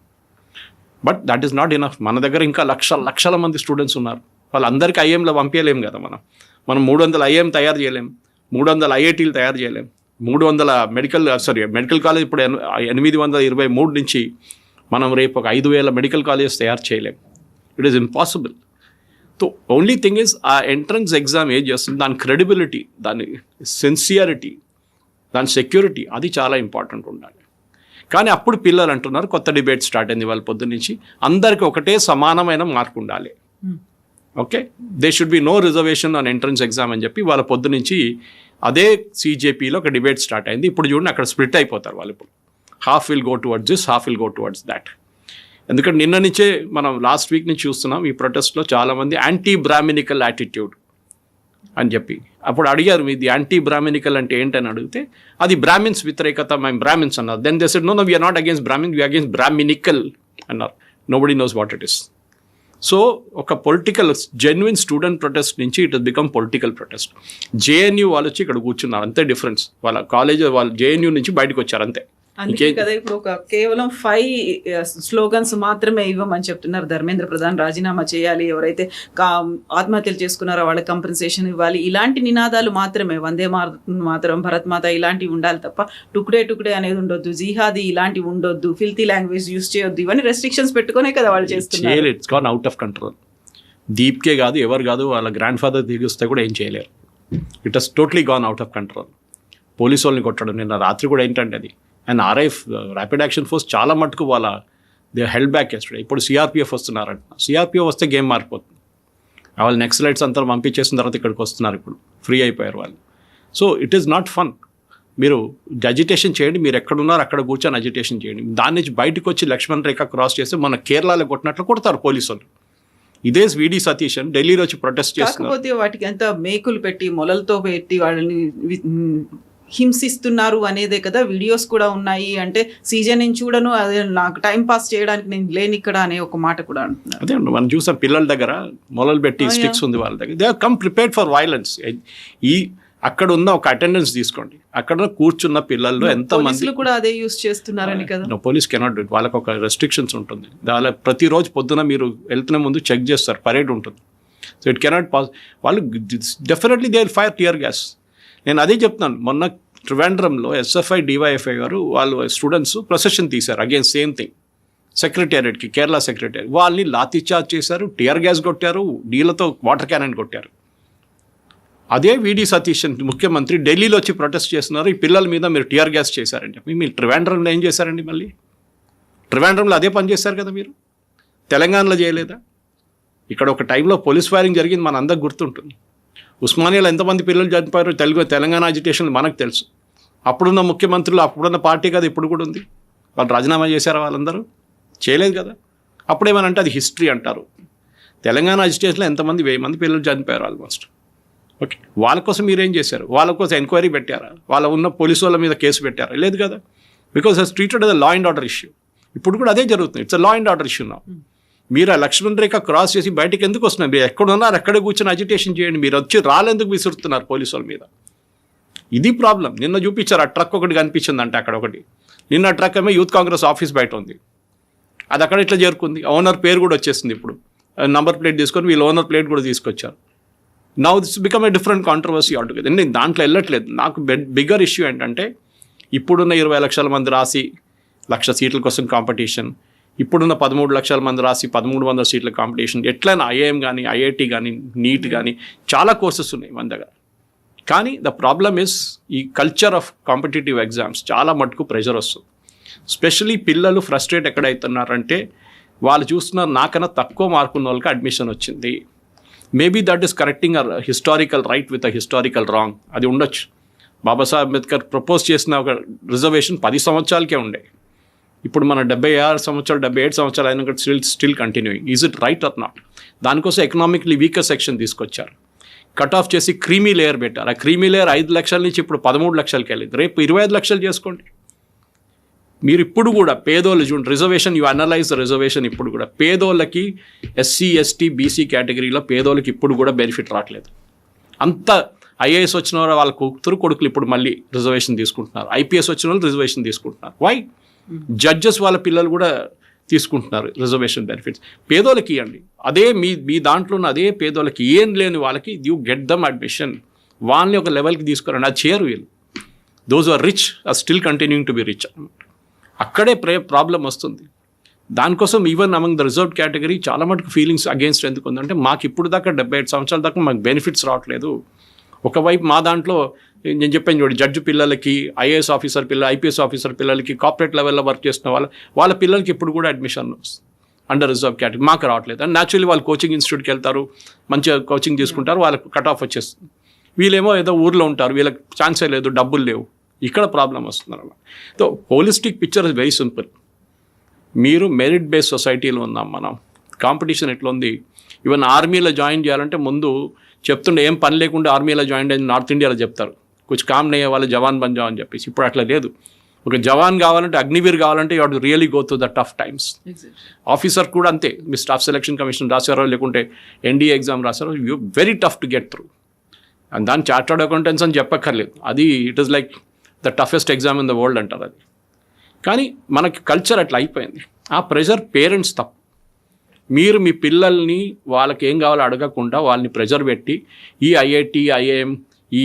But that is not enough. మన దగ్గర ఇంకా లక్షల మంది స్టూడెంట్స్ ఉన్నారు. వాళ్ళందరికీ ఐఐఎంలో పంపించలేము కదా మనం 300 ఐఐఎం తయారు చేయలేం, 300 ఐఐటీలు తయారు చేయలేం, 300 మెడికల్ కాలేజ్ ఇప్పుడు 823 నుంచి మనం రేపు ఒక 5000 మెడికల్ కాలేజెస్ తయారు చేయలేం. It is impossible. So only thing is ఆ ఎంట్రన్స్ ఎగ్జామ్ ఏం చేస్తుంది, దాని క్రెడిబిలిటీ, దాని సిన్సియారిటీ, దాని సెక్యూరిటీ, అది చాలా ఇంపార్టెంట్ ఉండాలి. కానీ అప్పుడు పిల్లలు అంటున్నారు, కొత్త డిబేట్ స్టార్ట్ అయింది వాళ్ళ పొద్దు నుంచి, అందరికీ ఒకటే సమానమైన మార్క్ ఉండాలి. Okay, they should be no reservation on entrance exam అని చెప్పి వాళ్ళ పొద్దు నుంచి అదే CJPలో ఒక డిబేట్ స్టార్ట్ అయింది. ఇప్పుడు చూడండి అక్కడ స్ప్లిట్ అయిపోతారు వాళ్ళు. ఇప్పుడు half will go towards this, half will go towards that. ఎందుకంటే నిన్న నుంచే మనం లాస్ట్ వీక్ నుంచి చూస్తున్నాం ఈ ప్రొటెస్ట్లో చాలామంది యాంటీ బ్రాహ్మినికల్ యాటిట్యూడ్ అని చెప్పి. అప్పుడు అడిగారు మీది యాంటీ బ్రాహ్మినికల్ అంటే ఏంటని అడిగితే అది బ్రాహ్మిన్స్ వ్యతిరేకత, మేము బ్రాహ్మిన్స్ అన్నారు. Then they said no we are not against Brahmins, we are against brahminical అన్నారు. Nobody knows what it is. So ఒక పొలిటికల్ జెన్యున్ స్టూడెంట్ ప్రొటెస్ట్ నుంచి it has become political protest. JNU వాళ్ళు వచ్చి ఇక్కడ కూర్చున్నారు, అంతే డిఫరెన్స్. వాళ్ళ కాలేజ్ వాళ్ళు JNU నుంచి బయటకు వచ్చారు అంతే. అందుకే కదా ఇప్పుడు ఒక కేవలం 5 స్లోగన్స్ మాత్రమే ఇవ్వమని చెప్తున్నారు ధర్మేంద్ర ప్రధాన్. రాజీనామా చేయాలి, ఎవరైతే ఆత్మహత్యలు చేసుకున్నారో వాళ్ళకి కంపెన్సేషన్ ఇవ్వాలి, ఇలాంటి నినాదాలు మాత్రమే. వందే మాతరం, భరత్ మాత ఇలాంటివి ఉండాలి తప్ప టుకుడే అనేది ఉండొద్దు, జిహాదీ ఇలాంటివి ఉండొద్దు, ఫిల్తీ లాంగ్వేజ్ యూజ్ చేయొద్దు, ఇవన్నీ రెస్ట్రిక్షన్స్ పెట్టుకునే కదా వాళ్ళు చేస్తున్నారు. It's gone out of control. Deepke కాదు, ఎవరు కాదు, వాళ్ళ గ్రాండ్ ఫాదర్ దిగిస్తే కూడా ఏం చేయలేరు. It has totally gone out of control. Police వాళ్ళని కొట్టడం నిన్న రాత్రి కూడా ఏంటంటే అది. And RIF rapid action force చాలా మటుకు దే హెల్డ్ బ్యాక్ చేస్తాడు. ఇప్పుడు CRPF వస్తున్నారంట. CRPF వస్తే గేమ్ మారిపోతుంది. వాళ్ళు నెక్సలైట్స్ అంతా పంపించేసిన తర్వాత ఇక్కడికి వస్తున్నారు, ఇప్పుడు ఫ్రీ అయిపోయారు వాళ్ళు. So it is not fun. మీరు అజిటేషన్ చేయండి, మీరు ఎక్కడున్నారు అక్కడ కూర్చొని అజిటేషన్ చేయండి. దాని నుంచి బయటకు వచ్చి లక్ష్మణ్ రేఖ క్రాస్ చేస్తే మన కేరళలో కొట్టినట్లు కొడతారు పోలీసు వాళ్ళు. ఇదే VD సతీష్ అని ఢిల్లీలో వచ్చి ప్రొటెస్ట్ చేస్తున్నారు. కాకపోతే వాటికి ఎంత మేకులు పెట్టి మొలలతో పెట్టి వాళ్ళని హింసిస్తున్నారు అనేదే కదా. వీడియోస్ కూడా ఉన్నాయి. అంటే సీజన్ నేను చూడను, అదే నాకు టైం పాస్ చేయడానికి నేను లేని ఇక్కడ అనే ఒక మాట కూడా అంటున్నారు. అదే మనం చూసాం పిల్లల దగ్గర మొలలు పెట్టి స్టిక్స్ ఉంది వాళ్ళ దగ్గర. They are come prepared for violence. అక్కడ ఉన్న ఒక అటెండెన్స్ తీసుకోండి, అక్కడ కూర్చున్న పిల్లల్లో ఎంతమంది కూడా అదే యూస్ చేస్తున్నారని కదా. Police cannot do it. వాళ్ళకి ఒక రెస్ట్రిక్షన్స్ ఉంటుంది. వాళ్ళ ప్రతిరోజు పొద్దున మీరు వెళ్తున్న ముందు చెక్ చేస్తారు, పరేడ్ ఉంటుంది. So it cannot pass. వాళ్ళు definitely they will fire tear gas. నేను అదే చెప్తున్నాను. మొన్న ట్రివాండ్రంలో SFI DYFI గారు వాళ్ళు స్టూడెంట్స్ ప్రొసెషన్ తీశారు అగైన్ సేమ్ థింగ్ సెక్రటేరియట్కి, కేరళ సెక్రటేరియట్. వాళ్ళని లాఠీ చార్జ్ చేశారు, టియర్ గ్యాస్ కొట్టారు, నీళ్ళతో వాటర్ క్యానన్ కొట్టారు. అదే VD సతీష్ ముఖ్యమంత్రి ఢిల్లీలో వచ్చి ప్రొటెస్ట్ చేస్తున్నారు, ఈ పిల్లల మీద మీరు టియర్ గ్యాస్ చేశారని చెప్పి. మీరు ట్రివాండ్రంలో ఏం చేశారండి? మళ్ళీ ట్రివాండ్రంలో అదే పని చేశారు కదా మీరు. తెలంగాణలో చేయలేదా? ఇక్కడ ఒక టైంలో పోలీస్ ఫైరింగ్ జరిగింది మన అందరికి గుర్తుంటుంది. ఉస్మానియాలో ఎంతమంది పిల్లలు చనిపోయారో తెలంగాణ అజిటేషన్ మనకు తెలుసు. అప్పుడున్న ముఖ్యమంత్రులు అప్పుడున్న పార్టీ కదా ఇప్పుడు కూడా ఉంది. వాళ్ళు రాజీనామా చేశారా? వాళ్ళందరూ చేయలేదు కదా. అప్పుడేమనంటే అది హిస్టరీ అంటారు. తెలంగాణ అజిటేషన్లో ఎంతమంది 1000 మంది పిల్లలు చనిపోయారు ఆల్మోస్ట్. ఓకే, వాళ్ళ కోసం మీరేం చేశారు? వాళ్ళ కోసం ఎంక్వైరీ పెట్టారా? వాళ్ళ ఉన్న పోలీసు వాళ్ళ మీద కేసు పెట్టారా? లేదు కదా. Because it's treated as a law and order issue. ఇప్పుడు కూడా అదే జరుగుతుంది. It's law and order issue నా. మీరు ఆ లక్ష్మణ్ రేఖ క్రాస్ చేసి బయటకు ఎందుకు వస్తున్నారు? మీరు ఎక్కడున్నారు అక్కడే కూర్చొని అజిటేషన్ చేయండి. మీరు వచ్చి రాళ్ళెందుకు విసురుతున్నారు పోలీసు వాళ్ళ మీద? ఇది ప్రాబ్లం. నిన్న చూపించారు ఆ ట్రక్ ఒకటి కనిపించిందంటే అక్కడ ఒకటి. నిన్న ట్రక్ ఏమో యూత్ కాంగ్రెస్ ఆఫీస్ బయట ఉంది. అది అక్కడ ఇట్లా చేరుకుంది. ఓనర్ పేరు కూడా వచ్చేసింది. ఇప్పుడు నంబర్ ప్లేట్ తీసుకొని వీళ్ళు ఓనర్ ప్లేట్ కూడా తీసుకొచ్చారు. Now this become a different controversy altogether. నేను దాంట్లో వెళ్ళట్లేదు. నాకు బిగ్గర్ ఇష్యూ ఏంటంటే ఇప్పుడున్న 20 లక్షల మంది రాసి 1,00,000 సీట్ల కోసం కాంపిటీషన్, ఇప్పుడున్న 13 లక్షల మంది రాసి 1,300 సీట్ల కాంపిటీషన్. ఎట్లయినా ఐఐఎం కానీ ఐఐటి కానీ నీట్ కానీ చాలా కోర్సెస్ ఉన్నాయి మన దగ్గర. కానీ ద ప్రాబ్లమ్ ఇస్ ఈ కల్చర్ ఆఫ్ కాంపిటేటివ్ ఎగ్జామ్స్ చాలా మటుకు ప్రెషర్ వస్తుంది. స్పెషలీ పిల్లలు ఫ్రస్ట్రేట్ ఎక్కడవుతున్నారంటే వాళ్ళు చూస్తున్నారు నాకన్నా తక్కువ మార్కున్న వాళ్ళకి అడ్మిషన్ వచ్చింది. Maybe that is correcting a historical right with a historical wrong. అది ఉండొచ్చు. బాబాసాహెబ్ అంబేద్కర్ ప్రపోజ్ చేసిన ఒక రిజర్వేషన్ 10 సంవత్సరాలకే ఉండే. ఇప్పుడు మన 76 సంవత్సరాలు 77 సంవత్సరాలు అయినా still continuing. Is it right are not? దానికోసం ఎకనామిక్లీ వీకర్ సెక్షన్ తీసుకొచ్చారు. కట్ ఆఫ్ చేసి క్రీమీ లేయర్ పెట్టారు. ఆ క్రీమీ లేయర్ 5 లక్షల నుంచి ఇప్పుడు 13 లక్షలకి వెళ్ళింది. రేపు 25 లక్షలు చేసుకోండి. మీరు ఇప్పుడు కూడా పేదోళ్ళు చూడండి, reservation you analyse the reservation. ఇప్పుడు కూడా పేదోళ్ళకి ఎస్సీ ఎస్టీ బీసీ కేటగిరీలో పేదోళ్ళకి ఇప్పుడు కూడా బెనిఫిట్ రావట్లేదు. అంత ఐఏఎస్ వచ్చిన వాళ్ళ కూతురు కొడుకులు ఇప్పుడు మళ్ళీ రిజర్వేషన్ తీసుకుంటున్నారు. ఐపీఎస్ వచ్చిన వాళ్ళు రిజర్వేషన్ తీసుకుంటున్నారు. వై? జడ్జెస్ వాళ్ళ పిల్లలు కూడా తీసుకుంటున్నారు రిజర్వేషన్ బెనిఫిట్స్. పేదోళ్ళకి ఇవ్వండి. అదే మీ దాంట్లో ఉన్న అదే పేదోళ్ళకి ఏం లేని వాళ్ళకి యూ గెట్ దమ్ అడ్మిషన్. వాళ్ళని ఒక లెవెల్కి తీసుకురండి. అది చేయరు వీళ్ళు. Those are rich are still continuing to be rich. అక్కడే ప్రాబ్లం వస్తుంది. దానికోసం even among the reserved category చాలా మటుకు ఫీలింగ్స్ అగేన్స్ట్ ఎందుకు ఉందంటే మాకు ఇప్పుడు దాకా 75 సంవత్సరాల దాకా మాకు బెనిఫిట్స్ రావట్లేదు. ఒకవైపు మా దాంట్లో నేను చెప్పాను చూడండి, జడ్జి పిల్లలకి, ఐఏఎస్ ఆఫీసర్ పిల్లలు, ఐపీఎస్ ఆఫీసర్ పిల్లలకి, కార్పొరేట్ లెవెల్లో వర్క్ చేస్తున్న వాళ్ళ పిల్లలకి ఇప్పుడు కూడా అడ్మిషన్ అండర్ రిజర్వ్ కేటగిరీ మాకు రావట్లేదు. అండ్ న్యాచురల్లీ వాళ్ళు కోచింగ్ ఇన్స్టిట్యూట్కి వెళ్తారు, మంచిగా కోచింగ్ తీసుకుంటారు, వాళ్ళకి కట్ ఆఫ్ వచ్చేస్తుంది. వీళ్ళేమో ఏదో ఊర్లో ఉంటారు, వీళ్ళకి ఛాన్సే లేదు, డబ్బులు లేవు. ఇక్కడ ప్రాబ్లం వస్తుందన్నమాట. So holistic picture is very simple. మీరు మెరిట్ బేస్డ్ సొసైటీలో ఉన్నాం మనం. కాంపిటీషన్ ఎట్లా ఉంది? ఈవెన్ ఆర్మీలో జాయిన్ చేయాలంటే ముందు చెప్తుండే ఏం పని లేకుండా ఆర్మీలో జాయిన్ అయ్యి నార్త్ ఇండియాలో చెప్తారు కొంచెం కామ్ నయ్యే వాళ్ళు జవాన్ బన్ జావ్ అని చెప్పేసి. ఇప్పుడు అట్లా లేదు. ఒక జవాన్ కావాలంటే, అగ్నివీర్ కావాలంటే you have to really go through the tough times. Officer కూడా అంతే. మీ స్టాఫ్ సెలక్షన్ కమిషన్ రాశారో లేకుంటే ఎన్డీఏ ఎగ్జామ్ రాశారో, you very tough to get through. And దాని చార్టర్డ్ అకౌంటెంట్స్ అని చెప్పక్కర్లేదు. అది it is like the toughest exam in the world అంటారు అది. కానీ మనకి కల్చర్ అట్లా అయిపోయింది. ఆ ప్రెషర్ పేరెంట్స్ తప్పు. మీరు మీ పిల్లల్ని వాళ్ళకి ఏం కావాలో అడగకుండా వాళ్ళని ప్రెషర్ పెట్టి ఈ ఐఐటి ఐఐఎం ఈ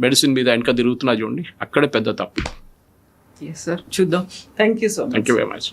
మెడిసిన్ మీద వెనక తిరుగుతున్నా చూడండి, అక్కడే పెద్ద తప్పు. ఎస్ సార్, చూద్దాం. Thank you so much. Thank you very much.